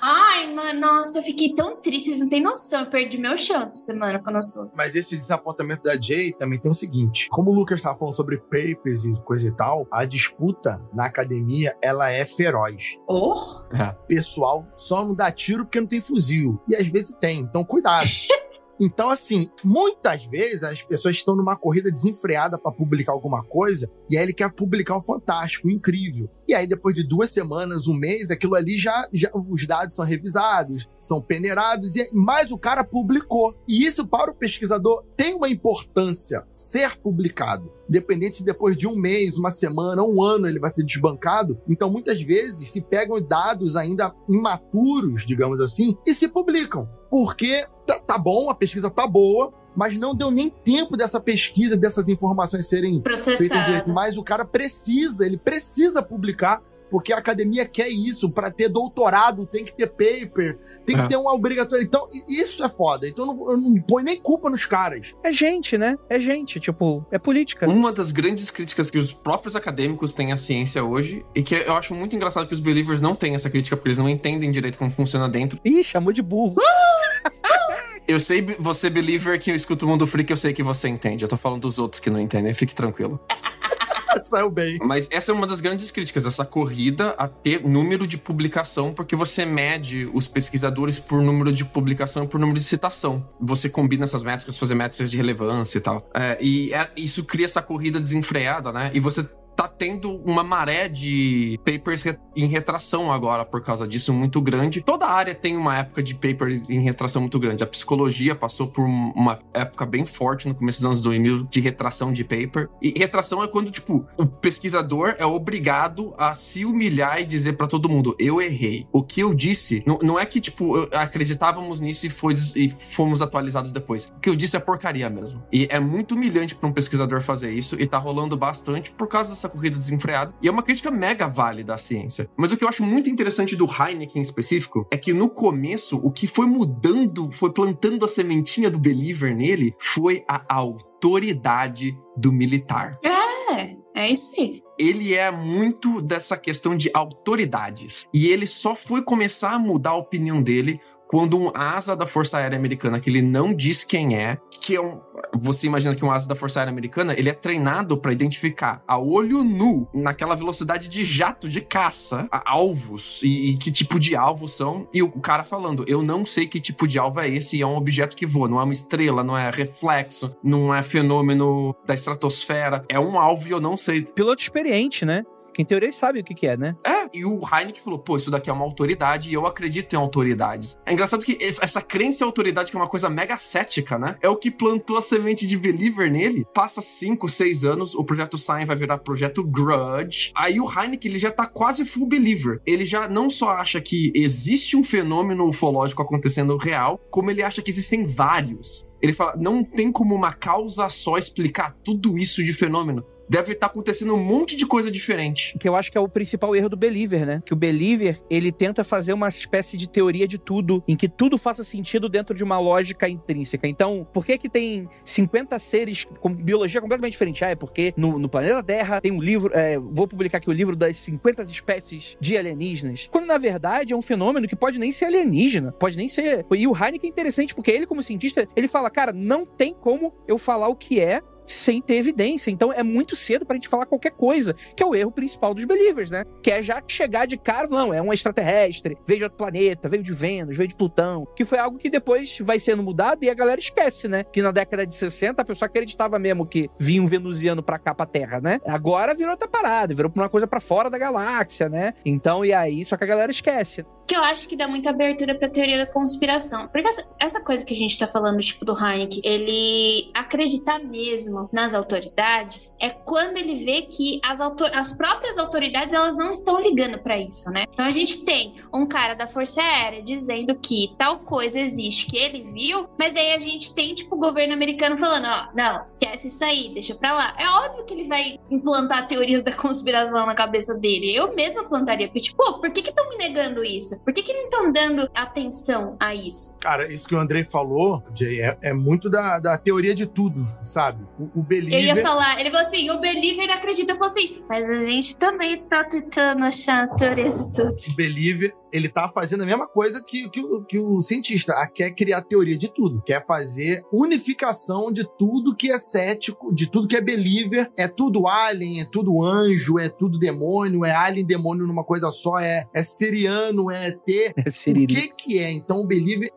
Ai, mano, nossa, eu fiquei tão triste, vocês não têm noção. Eu perdi meu chão essa semana quando eu sou. Mas esse desapontamento da Jay também tem o seguinte: como o Lucas estava falando sobre papers e coisa e tal, a disputa na academia, ela é feroz. Oh? Pessoal só não dá tiro porque não tem fuzil. E às vezes tem, então cuidado. Então, assim, muitas vezes as pessoas estão numa corrida desenfreada para publicar alguma coisa, e aí ele quer publicar um fantástico, um incrível. E aí, depois de 2 semanas, 1 mês, aquilo ali já os dados são revisados, são peneirados, mas o cara publicou. E isso, para o pesquisador, tem uma importância ser publicado. Independente se depois de 1 mês, 1 semana, 1 ano ele vai ser desbancado. Então, muitas vezes, se pegam dados ainda imaturos, digamos assim, e se publicam. Porque tá bom, a pesquisa tá boa, mas não deu nem tempo dessa pesquisa, dessas informações serem feitas direito. Mas o cara ele precisa publicar, porque a academia quer isso. Para ter doutorado, tem que ter paper, tem que ter uma obrigatória. Então, isso é foda. Então, eu não ponho nem culpa nos caras. É gente, né? É gente, tipo, é política. Uma das grandes críticas que os próprios acadêmicos têm à ciência hoje, e que eu acho muito engraçado que os believers não têm essa crítica, porque eles não entendem direito como funciona dentro. Ih, chamou de burro. Eu sei, você believer, que eu escuto o Mundo Freak, eu sei que você entende. Eu tô falando dos outros que não entendem, fique tranquilo. Saiu bem. Mas essa é uma das grandes críticas, essa corrida a ter número de publicação, porque você mede os pesquisadores por número de publicação e por número de citação. Você combina essas métricas, fazer métricas de relevância e tal. Isso cria essa corrida desenfreada, né? E você tá tendo uma maré de papers em retração agora por causa disso, muito grande. Toda área tem uma época de papers em retração muito grande. A psicologia passou por uma época bem forte no começo dos anos 2000 de retração de paper. E retração é quando, tipo, o pesquisador é obrigado a se humilhar e dizer pra todo mundo: eu errei. O que eu disse, não é que, tipo, acreditávamos nisso e fomos atualizados depois. O que eu disse é porcaria mesmo. E é muito humilhante pra um pesquisador fazer isso, e tá rolando bastante por causa dessa corrida desenfreada, e é uma crítica mega válida à ciência. Mas o que eu acho muito interessante do Heinrich em específico é que no começo, o que foi mudando, foi plantando a sementinha do believer nele, foi a autoridade do militar. É isso aí. Ele é muito dessa questão de autoridades, e ele só foi começar a mudar a opinião dele quando um asa da Força Aérea Americana, que ele não diz quem é, você imagina que um asa da Força Aérea Americana, ele é treinado para identificar a olho nu, naquela velocidade de jato de caça, alvos e que tipo de alvos são, e o cara falando: eu não sei que tipo de alvo é esse, e é um objeto que voa, não é uma estrela, não é reflexo, não é fenômeno da estratosfera, é um alvo e eu não sei. Piloto experiente, né? Que em teoria sabe o que é, né? E o Heinrich falou: pô, isso daqui é uma autoridade e eu acredito em autoridades. É engraçado que essa crença em autoridade, que é uma coisa mega cética, né? É o que plantou a semente de believer nele. Passa 5, 6 anos, o projeto Sign vai virar projeto Grudge. Aí o Heinrich, ele já tá quase full believer. Ele já não só acha que existe um fenômeno ufológico acontecendo real, como ele acha que existem vários. Ele fala: não tem como uma causa só explicar tudo isso de fenômeno. Deve estar acontecendo um monte de coisa diferente. Que eu acho que é o principal erro do believer, né? Que o believer, ele tenta fazer uma espécie de teoria de tudo, em que tudo faça sentido dentro de uma lógica intrínseca. Então, por que tem 50 seres com biologia completamente diferente? É porque no planeta Terra tem um livro, vou publicar aqui o livro das 50 espécies de alienígenas. Quando, na verdade, é um fenômeno que pode nem ser alienígena, pode nem ser... E o Heinrich é interessante, porque ele, como cientista, ele fala: cara, não tem como eu falar o que é, sem ter evidência. Então é muito cedo pra gente falar qualquer coisa, que é o erro principal dos Believers, né? Que é já chegar de cara, não, é um extraterrestre, veio de outro planeta, veio de Vênus, veio de Plutão, que foi algo que depois vai sendo mudado e a galera esquece, né? Que na década de 60 a pessoa acreditava mesmo que vinha um venusiano pra cá, pra Terra, né? Agora virou outra parada, virou uma coisa pra fora da galáxia, né? Então, e aí, só que a galera esquece. Que eu acho que dá muita abertura pra teoria da conspiração. Porque essa coisa que a gente tá falando, tipo, do Hynek, ele acreditar mesmo nas autoridades é quando ele vê que as próprias autoridades, elas não estão ligando pra isso, né? Então a gente tem um cara da Força Aérea dizendo que tal coisa existe, que ele viu, mas daí a gente tem, tipo, o governo americano falando, ó, não, esquece isso aí, deixa pra lá. É óbvio que ele vai implantar teorias da conspiração na cabeça dele. Eu mesma plantaria, porque, tipo, por que estão me negando isso? Por que não estão dando atenção a isso? Cara, isso que o Andrei falou, Jay, é muito da teoria de tudo, sabe? O Believer... Eu ia falar, ele falou assim, o Believer acredita. Eu falei assim, mas a gente também tá tentando achar teorias de tudo. O Believer, ele tá fazendo a mesma coisa que o cientista, quer criar teoria de tudo, quer fazer unificação de tudo que é cético, de tudo que é believer, é tudo alien, é tudo anjo, é tudo demônio, é alien, demônio numa coisa só, é siriano, é ET. O que é? Então o believer,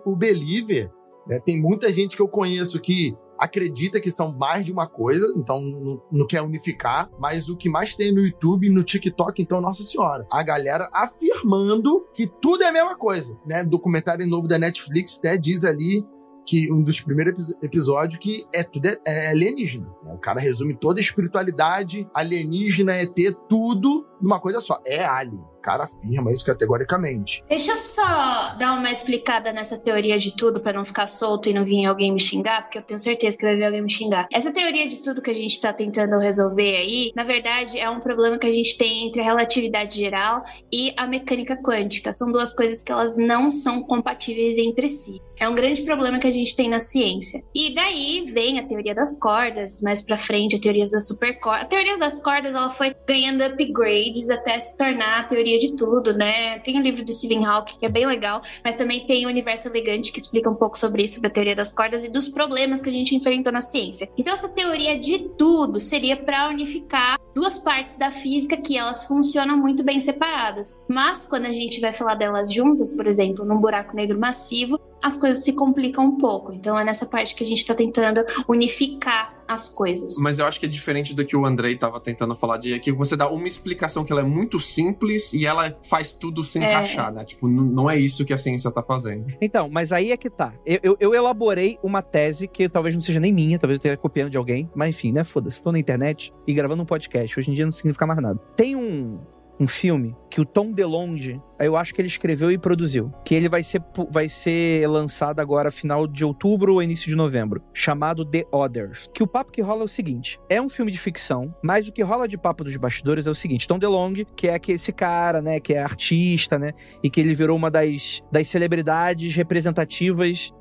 o believer, né, tem muita gente que eu conheço que acredita que são mais de uma coisa, então não quer unificar, mas o que mais tem no YouTube e no TikTok, então, nossa senhora, a galera afirmando que tudo é a mesma coisa, né? Documentário novo da Netflix até diz ali que um dos primeiros episódios que tudo é alienígena, né? O cara resume toda a espiritualidade, alienígena, ET, tudo numa coisa só, é alien. O cara afirma isso categoricamente. Deixa eu só dar uma explicada nessa teoria de tudo pra não ficar solto e não vir alguém me xingar, porque eu tenho certeza que vai vir alguém me xingar. Essa teoria de tudo que a gente tá tentando resolver aí, na verdade, é um problema que a gente tem entre a relatividade geral e a mecânica quântica. São duas coisas que elas não são compatíveis entre si. É um grande problema que a gente tem na ciência. E daí vem a teoria das cordas, mais pra frente a teoria das supercordas. A teoria das cordas, ela foi ganhando upgrades até se tornar a teoria de tudo, né? Tem o livro do Stephen Hawking, que é bem legal, mas também tem o Universo Elegante, que explica um pouco sobre isso, sobre a teoria das cordas e dos problemas que a gente enfrentou na ciência. Então essa teoria de tudo seria para unificar duas partes da física que elas funcionam muito bem separadas. Mas quando a gente vai falar delas juntas, por exemplo, num buraco negro massivo, as coisas se complicam um pouco. Então é nessa parte que a gente tá tentando unificar as coisas. Mas eu acho que é diferente do que o Andrei tava tentando falar, de que você dá uma explicação que ela é muito simples e ela faz tudo se encaixar, né? Tipo, não é isso que a ciência tá fazendo. Então, mas aí é que tá. Eu elaborei uma tese que talvez não seja nem minha, talvez eu esteja copiando de alguém, mas enfim, né? Foda-se, tô na internet e gravando um podcast. Hoje em dia não significa mais nada. Tem um filme que o Tom DeLonge, eu acho que ele escreveu e produziu, que ele vai ser lançado agora final de outubro ou início de novembro, chamado The Others. Que o papo que rola é o seguinte, é um filme de ficção, mas o que rola de papo dos bastidores é o seguinte, Tom DeLonge, que é esse cara, né, que é artista, né, e que ele virou uma das celebridades representativas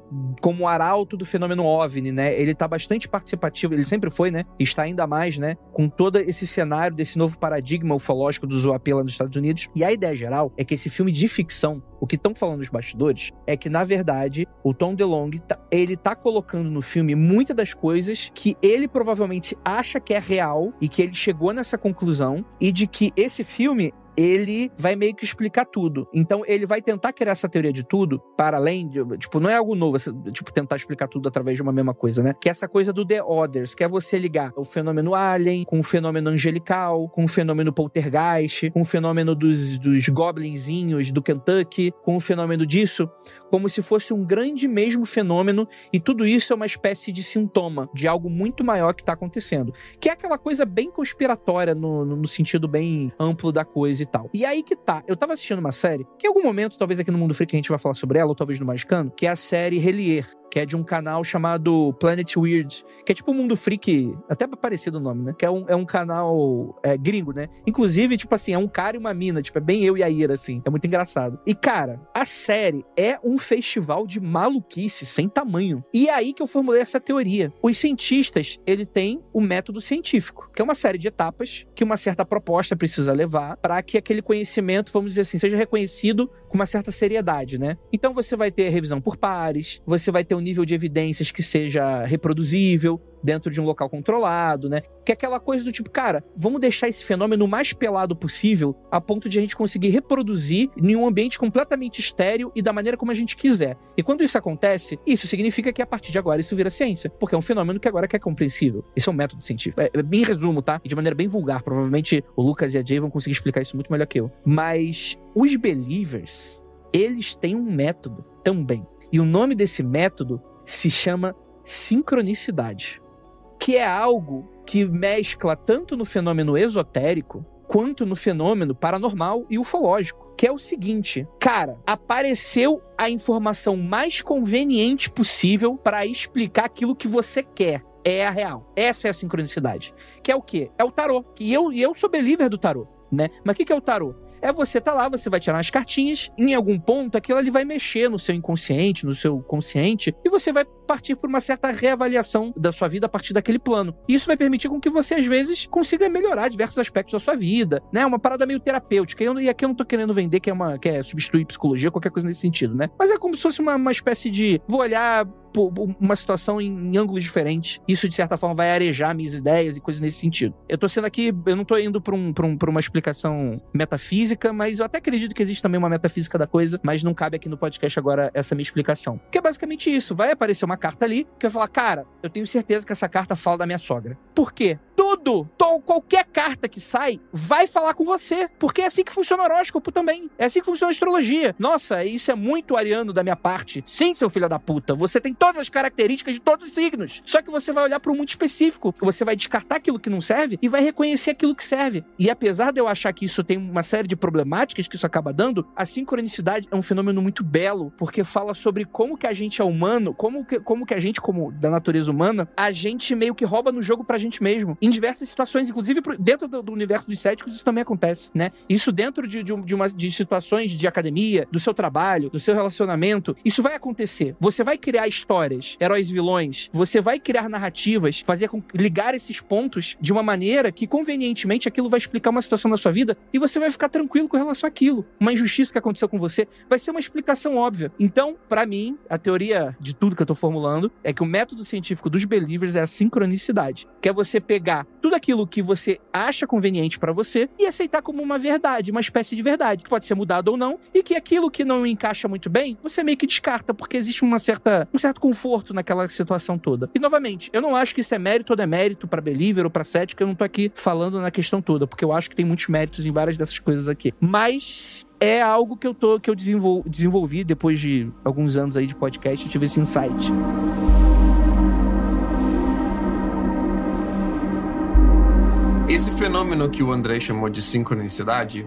como arauto do fenômeno OVNI, né? Ele tá bastante participativo, ele sempre foi, né? E está ainda mais, né? Com todo esse cenário desse novo paradigma ufológico do Zoapê lá nos Estados Unidos. E a ideia geral é que esse filme de ficção, o que estão falando os bastidores, é que, na verdade, o Tom DeLonge, ele tá colocando no filme muitas das coisas que ele provavelmente acha que é real e que ele chegou nessa conclusão, e de que esse filme, ele vai meio que explicar tudo. Então, ele vai tentar criar essa teoria de tudo, para além de, tipo, não é algo novo, tipo, tentar explicar tudo através de uma mesma coisa, né? Que é essa coisa do The Others, que é você ligar o fenômeno alien com o fenômeno angelical, com o fenômeno poltergeist, com o fenômeno dos goblinzinhos do Kentucky, com o fenômeno disso, como se fosse um grande mesmo fenômeno, e tudo isso é uma espécie de sintoma de algo muito maior que está acontecendo. Que é aquela coisa bem conspiratória, no sentido bem amplo da coisa e tal. E aí que tá, eu tava assistindo uma série, que em algum momento, talvez aqui no Mundo Freak a gente vai falar sobre ela, ou talvez no Magicano, que é a série Relier, que é de um canal chamado Planet Weird, que é tipo o Mundo Freak, até parecido o nome, né? Que é um canal gringo, né? Inclusive, tipo assim, é um cara e uma mina, tipo, é bem eu e a Ira, assim. É muito engraçado. E, cara, a série é um festival de maluquice sem tamanho. E é aí que eu formulei essa teoria. Os cientistas, ele tem o método científico, que é uma série de etapas que uma certa proposta precisa levar para que aquele conhecimento, vamos dizer assim, seja reconhecido com uma certa seriedade, né? Então você vai ter revisão por pares, você vai ter um nível de evidências que seja reproduzível dentro de um local controlado, né? Que é aquela coisa do tipo, cara, vamos deixar esse fenômeno mais pelado possível a ponto de a gente conseguir reproduzir em um ambiente completamente estéril e da maneira como a gente quiser. E quando isso acontece, isso significa que a partir de agora isso vira ciência, porque é um fenômeno que agora é compreensível. Esse é um método científico. Bem resumo, tá? E de maneira bem vulgar. Provavelmente o Lucas e a Jay vão conseguir explicar isso muito melhor que eu. Mas os believers, eles têm um método também. E o nome desse método se chama sincronicidade, que é algo que mescla tanto no fenômeno esotérico quanto no fenômeno paranormal e ufológico, que é o seguinte, cara, apareceu a informação mais conveniente possível para explicar aquilo que você quer. É a real. Essa é a sincronicidade. Que é o quê? É o tarô. E eu sou believer do tarô, né? Mas o que é o tarô? É você tá lá, você vai tirar umas cartinhas, em algum ponto aquilo ali vai mexer no seu inconsciente, no seu consciente, e você vai partir por uma certa reavaliação da sua vida a partir daquele plano. E isso vai permitir com que você, às vezes, consiga melhorar diversos aspectos da sua vida, né? Uma parada meio terapêutica. E aqui eu não tô querendo vender que é substituir psicologia, qualquer coisa nesse sentido, né? Mas é como se fosse uma espécie de... Vou olhar uma situação em ângulos diferentes. Isso, de certa forma, vai arejar minhas ideias e coisas nesse sentido. Eu tô sendo aqui... Eu não tô indo pra uma explicação metafísica, mas eu até acredito que existe também uma metafísica da coisa, mas não cabe aqui no podcast agora essa minha explicação. Que é basicamente isso. Vai aparecer uma carta ali que vai falar, cara, eu tenho certeza que essa carta fala da minha sogra. Por quê? Qualquer carta que sai vai falar com você, porque é assim que funciona o horóscopo também. É assim que funciona a astrologia. Nossa, isso é muito ariano da minha parte. Sim, seu filho da puta, você tem todas as características de todos os signos. Só que você vai olhar para um muito específico. Você vai descartar aquilo que não serve e vai reconhecer aquilo que serve. E apesar de eu achar que isso tem uma série de problemáticas que isso acaba dando, a sincronicidade é um fenômeno muito belo, porque fala sobre como que a gente é humano, como que a gente, como da natureza humana, a gente meio que rouba no jogo pra gente mesmo. Em diversas situações, inclusive dentro do universo dos céticos, isso também acontece, né? Isso dentro de situações de academia, do seu trabalho, do seu relacionamento, isso vai acontecer. Você vai criar histórias, heróis e vilões, você vai criar narrativas, ligar esses pontos de uma maneira que, convenientemente, aquilo vai explicar uma situação da sua vida e você vai ficar tranquilo com relação àquilo. Uma injustiça que aconteceu com você vai ser uma explicação óbvia. Então, pra mim, a teoria de tudo que eu tô formulando é que o método científico dos believers é a sincronicidade, que é você pegar tudo aquilo que você acha conveniente pra você e aceitar como uma verdade, uma espécie de verdade, que pode ser mudado ou não, e que aquilo que não encaixa muito bem, você meio que descarta, porque existe um certo conforto naquela situação toda. E, novamente, eu não acho que isso é mérito ou demérito pra believer ou pra cético, eu não tô aqui falando na questão toda, porque eu acho que tem muitos méritos em várias dessas coisas aqui. Mas é algo que eu desenvolvi depois de alguns anos aí de podcast, eu tive esse insight. Esse fenômeno que o André chamou de sincronicidade,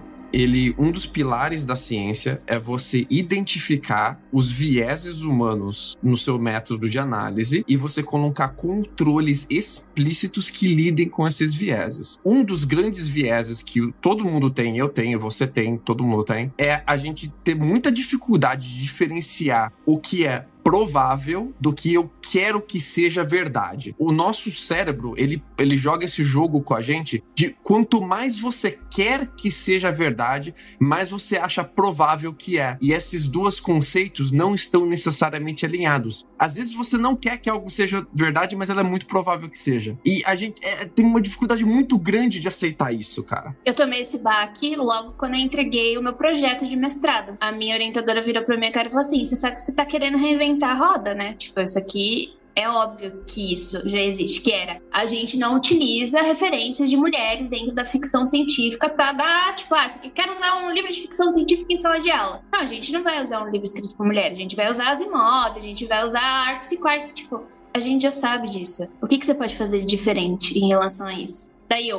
um dos pilares da ciência é você identificar os vieses humanos no seu método de análise e você colocar controles explícitos que lidem com esses vieses. Um dos grandes vieses que todo mundo tem, eu tenho, você tem, todo mundo tem, é a gente ter muita dificuldade de diferenciar o que é provável do que eu quero que seja verdade. O nosso cérebro, ele joga esse jogo com a gente de quanto mais você quer que seja verdade, mais você acha provável que é. E esses dois conceitos não estão necessariamente alinhados. Às vezes você não quer que algo seja verdade, mas ela é muito provável que seja. E a gente tem uma dificuldade muito grande de aceitar isso, cara. Eu tomei esse baque logo quando eu entreguei o meu projeto de mestrado. A minha orientadora virou pra minha cara e falou assim, você sabe que você tá querendo reinventar a roda, né? Tipo, isso aqui é óbvio que isso já existe, que era a gente não utiliza referências de mulheres dentro da ficção científica pra dar, tipo, você quer usar um livro de ficção científica em sala de aula. Não, a gente não vai usar um livro escrito por mulher, a gente vai usar Asimov, a gente vai usar Arthur C. Clarke, tipo, a gente já sabe disso. O que você pode fazer de diferente em relação a isso? Daí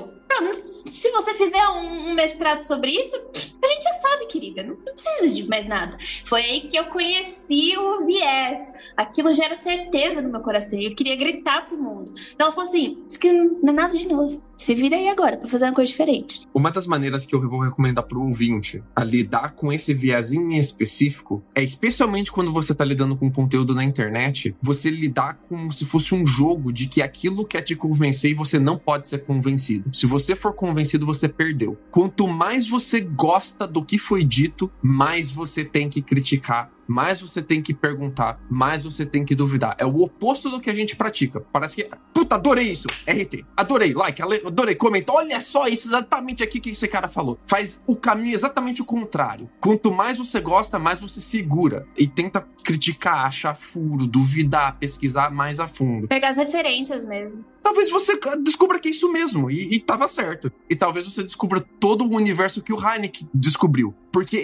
se você fizer um mestrado sobre isso, a gente já sabe, querida, não precisa de mais nada. Foi aí que eu conheci o viés. Aquilo gera certeza no meu coração e eu queria gritar pro mundo. Então ela falou assim, isso aqui não é nada de novo. Se vira aí agora pra fazer uma coisa diferente. Uma das maneiras que eu vou recomendar pro ouvinte a lidar com esse viazinho em específico é, especialmente quando você tá lidando com conteúdo na internet, você lidar como se fosse um jogo de que aquilo quer te convencer e você não pode ser convencido. Se você for convencido, você perdeu. Quanto mais você gosta do que foi dito, mais você tem que criticar, mais você tem que perguntar, mais você tem que duvidar. É o oposto do que a gente pratica. Parece que, puta, adorei isso, RT, adorei, like, adorei, comenta, olha só isso exatamente aqui que esse cara falou. Faz o caminho exatamente o contrário. Quanto mais você gosta, mais você segura e tenta criticar, achar furo, duvidar, pesquisar mais a fundo. Pegar as referências mesmo. Talvez você descubra que é isso mesmo, e tava certo. E talvez você descubra todo o universo que o Hynek descobriu. Porque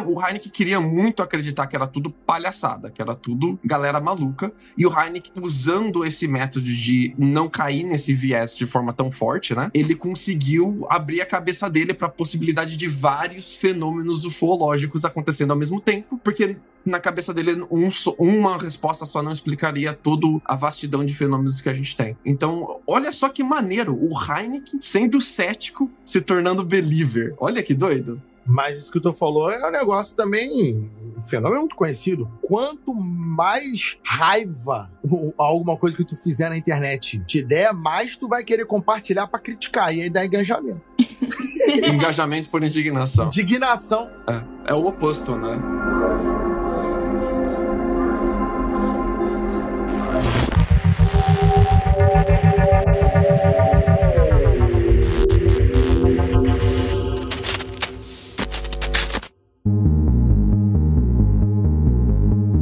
o Hynek queria muito acreditar que era tudo palhaçada, que era tudo galera maluca. E o Hynek, usando esse método de não cair nesse viés de forma tão forte, né? Ele conseguiu abrir a cabeça dele para a possibilidade de vários fenômenos ufológicos acontecendo ao mesmo tempo, porque na cabeça dele, uma resposta só não explicaria toda a vastidão de fenômenos que a gente tem. Então, olha só que maneiro, o Hynek sendo cético, se tornando believer. Olha que doido. Mas isso que tu falou é um negócio também, um fenômeno muito conhecido. Quanto mais raiva alguma coisa que tu fizer na internet te der, mais tu vai querer compartilhar pra criticar. E aí dá engajamento. Engajamento por indignação. Indignação. É o oposto, né?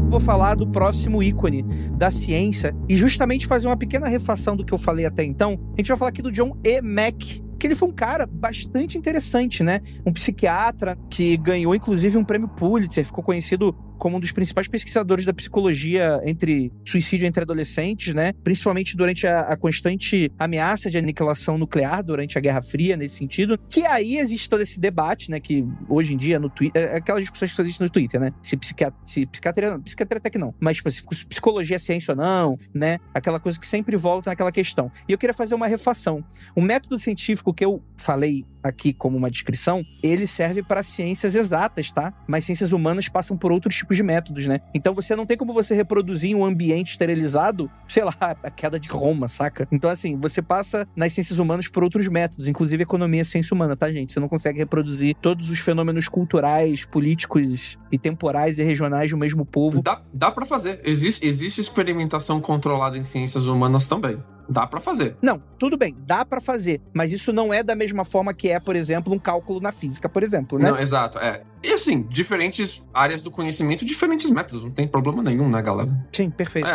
Vou falar do próximo ícone da ciência e justamente fazer uma pequena refação do que eu falei até então. A gente vai falar aqui do John E. Mack, que ele foi um cara bastante interessante, né? Um psiquiatra que ganhou, inclusive, um prêmio Pulitzer, ficou conhecido como um dos principais pesquisadores da psicologia entre suicídio entre adolescentes, né? Principalmente durante a constante ameaça de aniquilação nuclear durante a Guerra Fria, nesse sentido. Que aí existe todo esse debate, né? Que hoje em dia no Twitter, aquelas discussões que existem no Twitter, né? Se psiquiatria até que não, mas tipo, se psicologia é ciência ou não, né? Aquela coisa que sempre volta naquela questão. E eu queria fazer uma refação. O método científico que eu falei aqui como uma descrição, ele serve para ciências exatas, tá? Mas ciências humanas passam por outros tipos de métodos, né? Então você não tem como você reproduzir em um ambiente esterilizado, sei lá, a queda de Roma, saca? Então assim, você passa nas ciências humanas por outros métodos, inclusive economia é ciência humana, tá, gente? Você não consegue reproduzir todos os fenômenos culturais, políticos e temporais e regionais do mesmo povo. Dá pra fazer. Existe experimentação controlada em ciências humanas também. Dá pra fazer. Não, tudo bem, dá pra fazer, mas isso não é da mesma forma que é, por exemplo, um cálculo na física, por exemplo, né? Não, exato, E assim, diferentes áreas do conhecimento, diferentes métodos, não tem problema nenhum, né, galera? Sim, perfeito.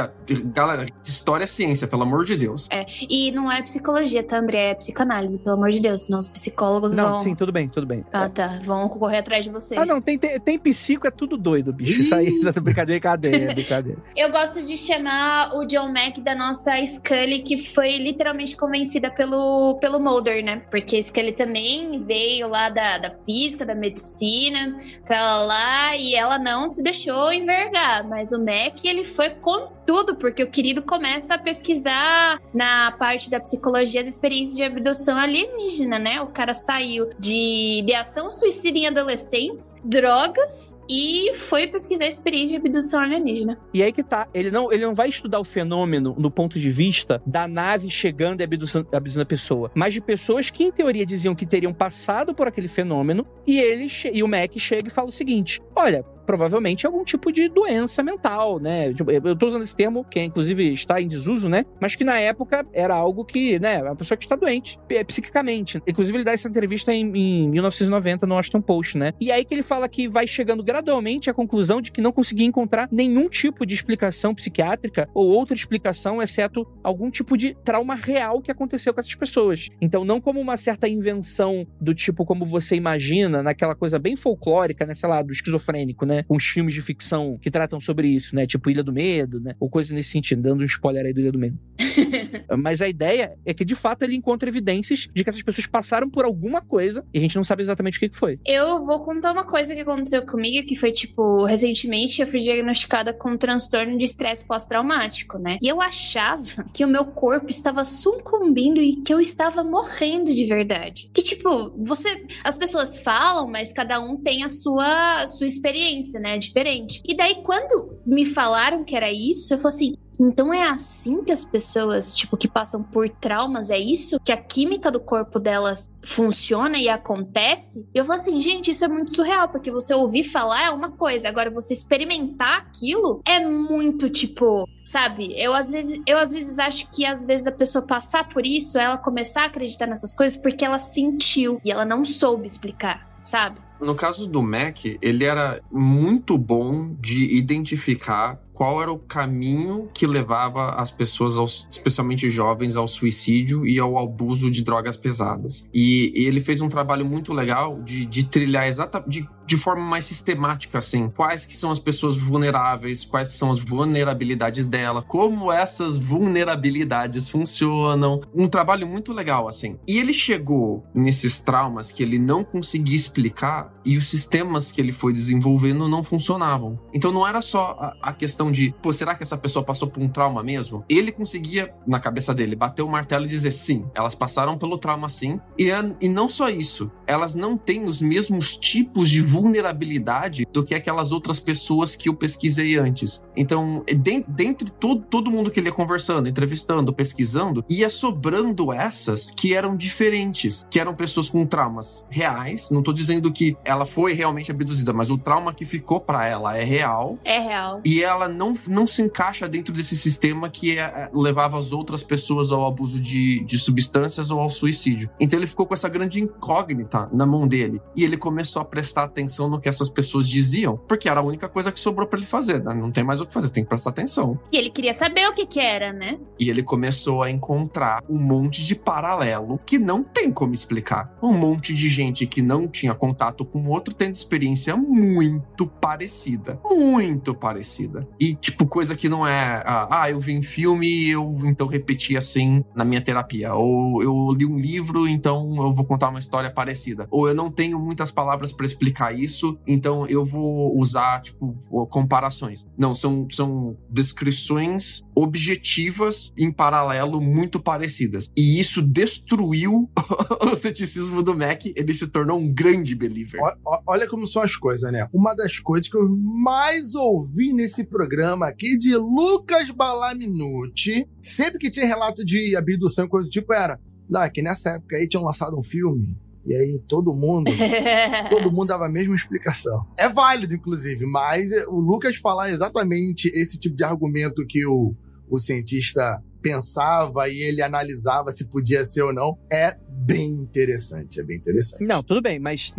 Galera, história é ciência, pelo amor de Deus. E não é psicologia, tá, André? É psicanálise, pelo amor de Deus, senão os psicólogos vão... Não, sim, tudo bem. Ah, tá, vão correr atrás de você. Ah, não, tem psico, é tudo doido, bicho. Isso aí, brincadeira. Eu gosto de chamar o John Mack da nossa Scully, que foi literalmente convencida pelo Mulder, né? Porque Scully também veio lá da física, da medicina, tralalá, e ela não se deixou envergar. Mas o Mack, ele foi com tudo, porque o querido começa a pesquisar na parte da psicologia as experiências de abdução alienígena, né? O cara saiu de ação suicida em adolescentes, drogas, e foi pesquisar a experiência de abdução alienígena. E aí que tá, ele não vai estudar o fenômeno no ponto de vista da nave chegando e abduzindo a pessoa, mas de pessoas que em teoria diziam que teriam passado por aquele fenômeno, e o Mack chega e fala o seguinte: olha, provavelmente algum tipo de doença mental, né? Eu tô usando esse termo, que inclusive está em desuso, né? Mas que na época era algo que, né? A pessoa que está doente, psiquicamente. Inclusive ele dá essa entrevista em 1990 no Washington Post, né? E aí que ele fala que vai chegando gradualmente à conclusão de que não conseguia encontrar nenhum tipo de explicação psiquiátrica ou outra explicação, exceto algum tipo de trauma real que aconteceu com essas pessoas. Então não como uma certa invenção do tipo como você imagina, naquela coisa bem folclórica, né? Sei lá, do esquizofrênico, né? né? Com os filmes de ficção que tratam sobre isso, né? Tipo Ilha do Medo, né? Ou coisa nesse sentido, dando um spoiler aí do Ilha do Medo. Mas a ideia é que, de fato, ele encontra evidências de que essas pessoas passaram por alguma coisa e a gente não sabe exatamente o que foi. Eu vou contar uma coisa que aconteceu comigo, que foi, tipo, recentemente eu fui diagnosticada com um transtorno de estresse pós-traumático, né? E eu achava que o meu corpo estava sucumbindo e que eu estava morrendo de verdade. Que, tipo, as pessoas falam, mas cada um tem a sua experiência, né? Diferente. E daí, quando me falaram que era isso, eu falei assim, então é assim que as pessoas, tipo, que passam por traumas, é isso? Que a química do corpo delas funciona e acontece? E eu falo assim, gente, isso é muito surreal, porque você ouvir falar é uma coisa, agora você experimentar aquilo é muito, tipo, sabe? Eu às vezes acho que às vezes a pessoa passar por isso, ela começar a acreditar nessas coisas porque ela sentiu e ela não soube explicar, sabe? No caso do Mac, ele era muito bom de identificar qual era o caminho que levava as pessoas, especialmente jovens, ao suicídio e ao abuso de drogas pesadas. E ele fez um trabalho muito legal de trilhar de forma mais sistemática, assim, quais que são as pessoas vulneráveis, quais são as vulnerabilidades dela, como essas vulnerabilidades funcionam. Um trabalho muito legal, assim. E ele chegou nesses traumas que ele não conseguia explicar e os sistemas que ele foi desenvolvendo não funcionavam. Então não era só a questão de, pô, será que essa pessoa passou por um trauma mesmo? Ele conseguia, na cabeça dele, bater o martelo e dizer sim, elas passaram pelo trauma sim. E não só isso, elas não têm os mesmos tipos de vulnerabilidade do que aquelas outras pessoas que eu pesquisei antes. Então, dentre todo mundo que ele ia conversando, entrevistando, pesquisando, ia sobrando essas que eram diferentes, que eram pessoas com traumas reais. Não tô dizendo que ela foi realmente abduzida, mas o trauma que ficou pra ela é real. É real. E ela não se encaixa dentro desse sistema que levava as outras pessoas ao abuso de substâncias ou ao suicídio. Então ele ficou com essa grande incógnita na mão dele. E ele começou a prestar atenção no que essas pessoas diziam, porque era a única coisa que sobrou pra ele fazer, né? Não tem mais o que fazer, tem que prestar atenção. E ele queria saber o que era, né? E ele começou a encontrar um monte de paralelo que não tem como explicar. Um monte de gente que não tinha contato com o outro tendo experiência muito parecida. Muito parecida. E, tipo, coisa que não é... eu vi em filme e eu então repeti assim na minha terapia. Ou eu li um livro, então eu vou contar uma história parecida. Ou eu não tenho muitas palavras pra explicar isso, então eu vou usar, tipo, comparações. Não, são descrições objetivas em paralelo muito parecidas. E isso destruiu o ceticismo do Mac. Ele se tornou um grande believer. Olha como são as coisas, né? Uma das coisas que eu mais ouvi nesse programa aqui de Lucas Balaminuti, sempre que tinha relato de abdução e coisa do tipo, era que nessa época aí tinham lançado um filme e aí todo mundo dava a mesma explicação. É válido, inclusive, mas o Lucas falar exatamente esse tipo de argumento que o cientista pensava e ele analisava se podia ser ou não, é bem interessante, Não, tudo bem, mas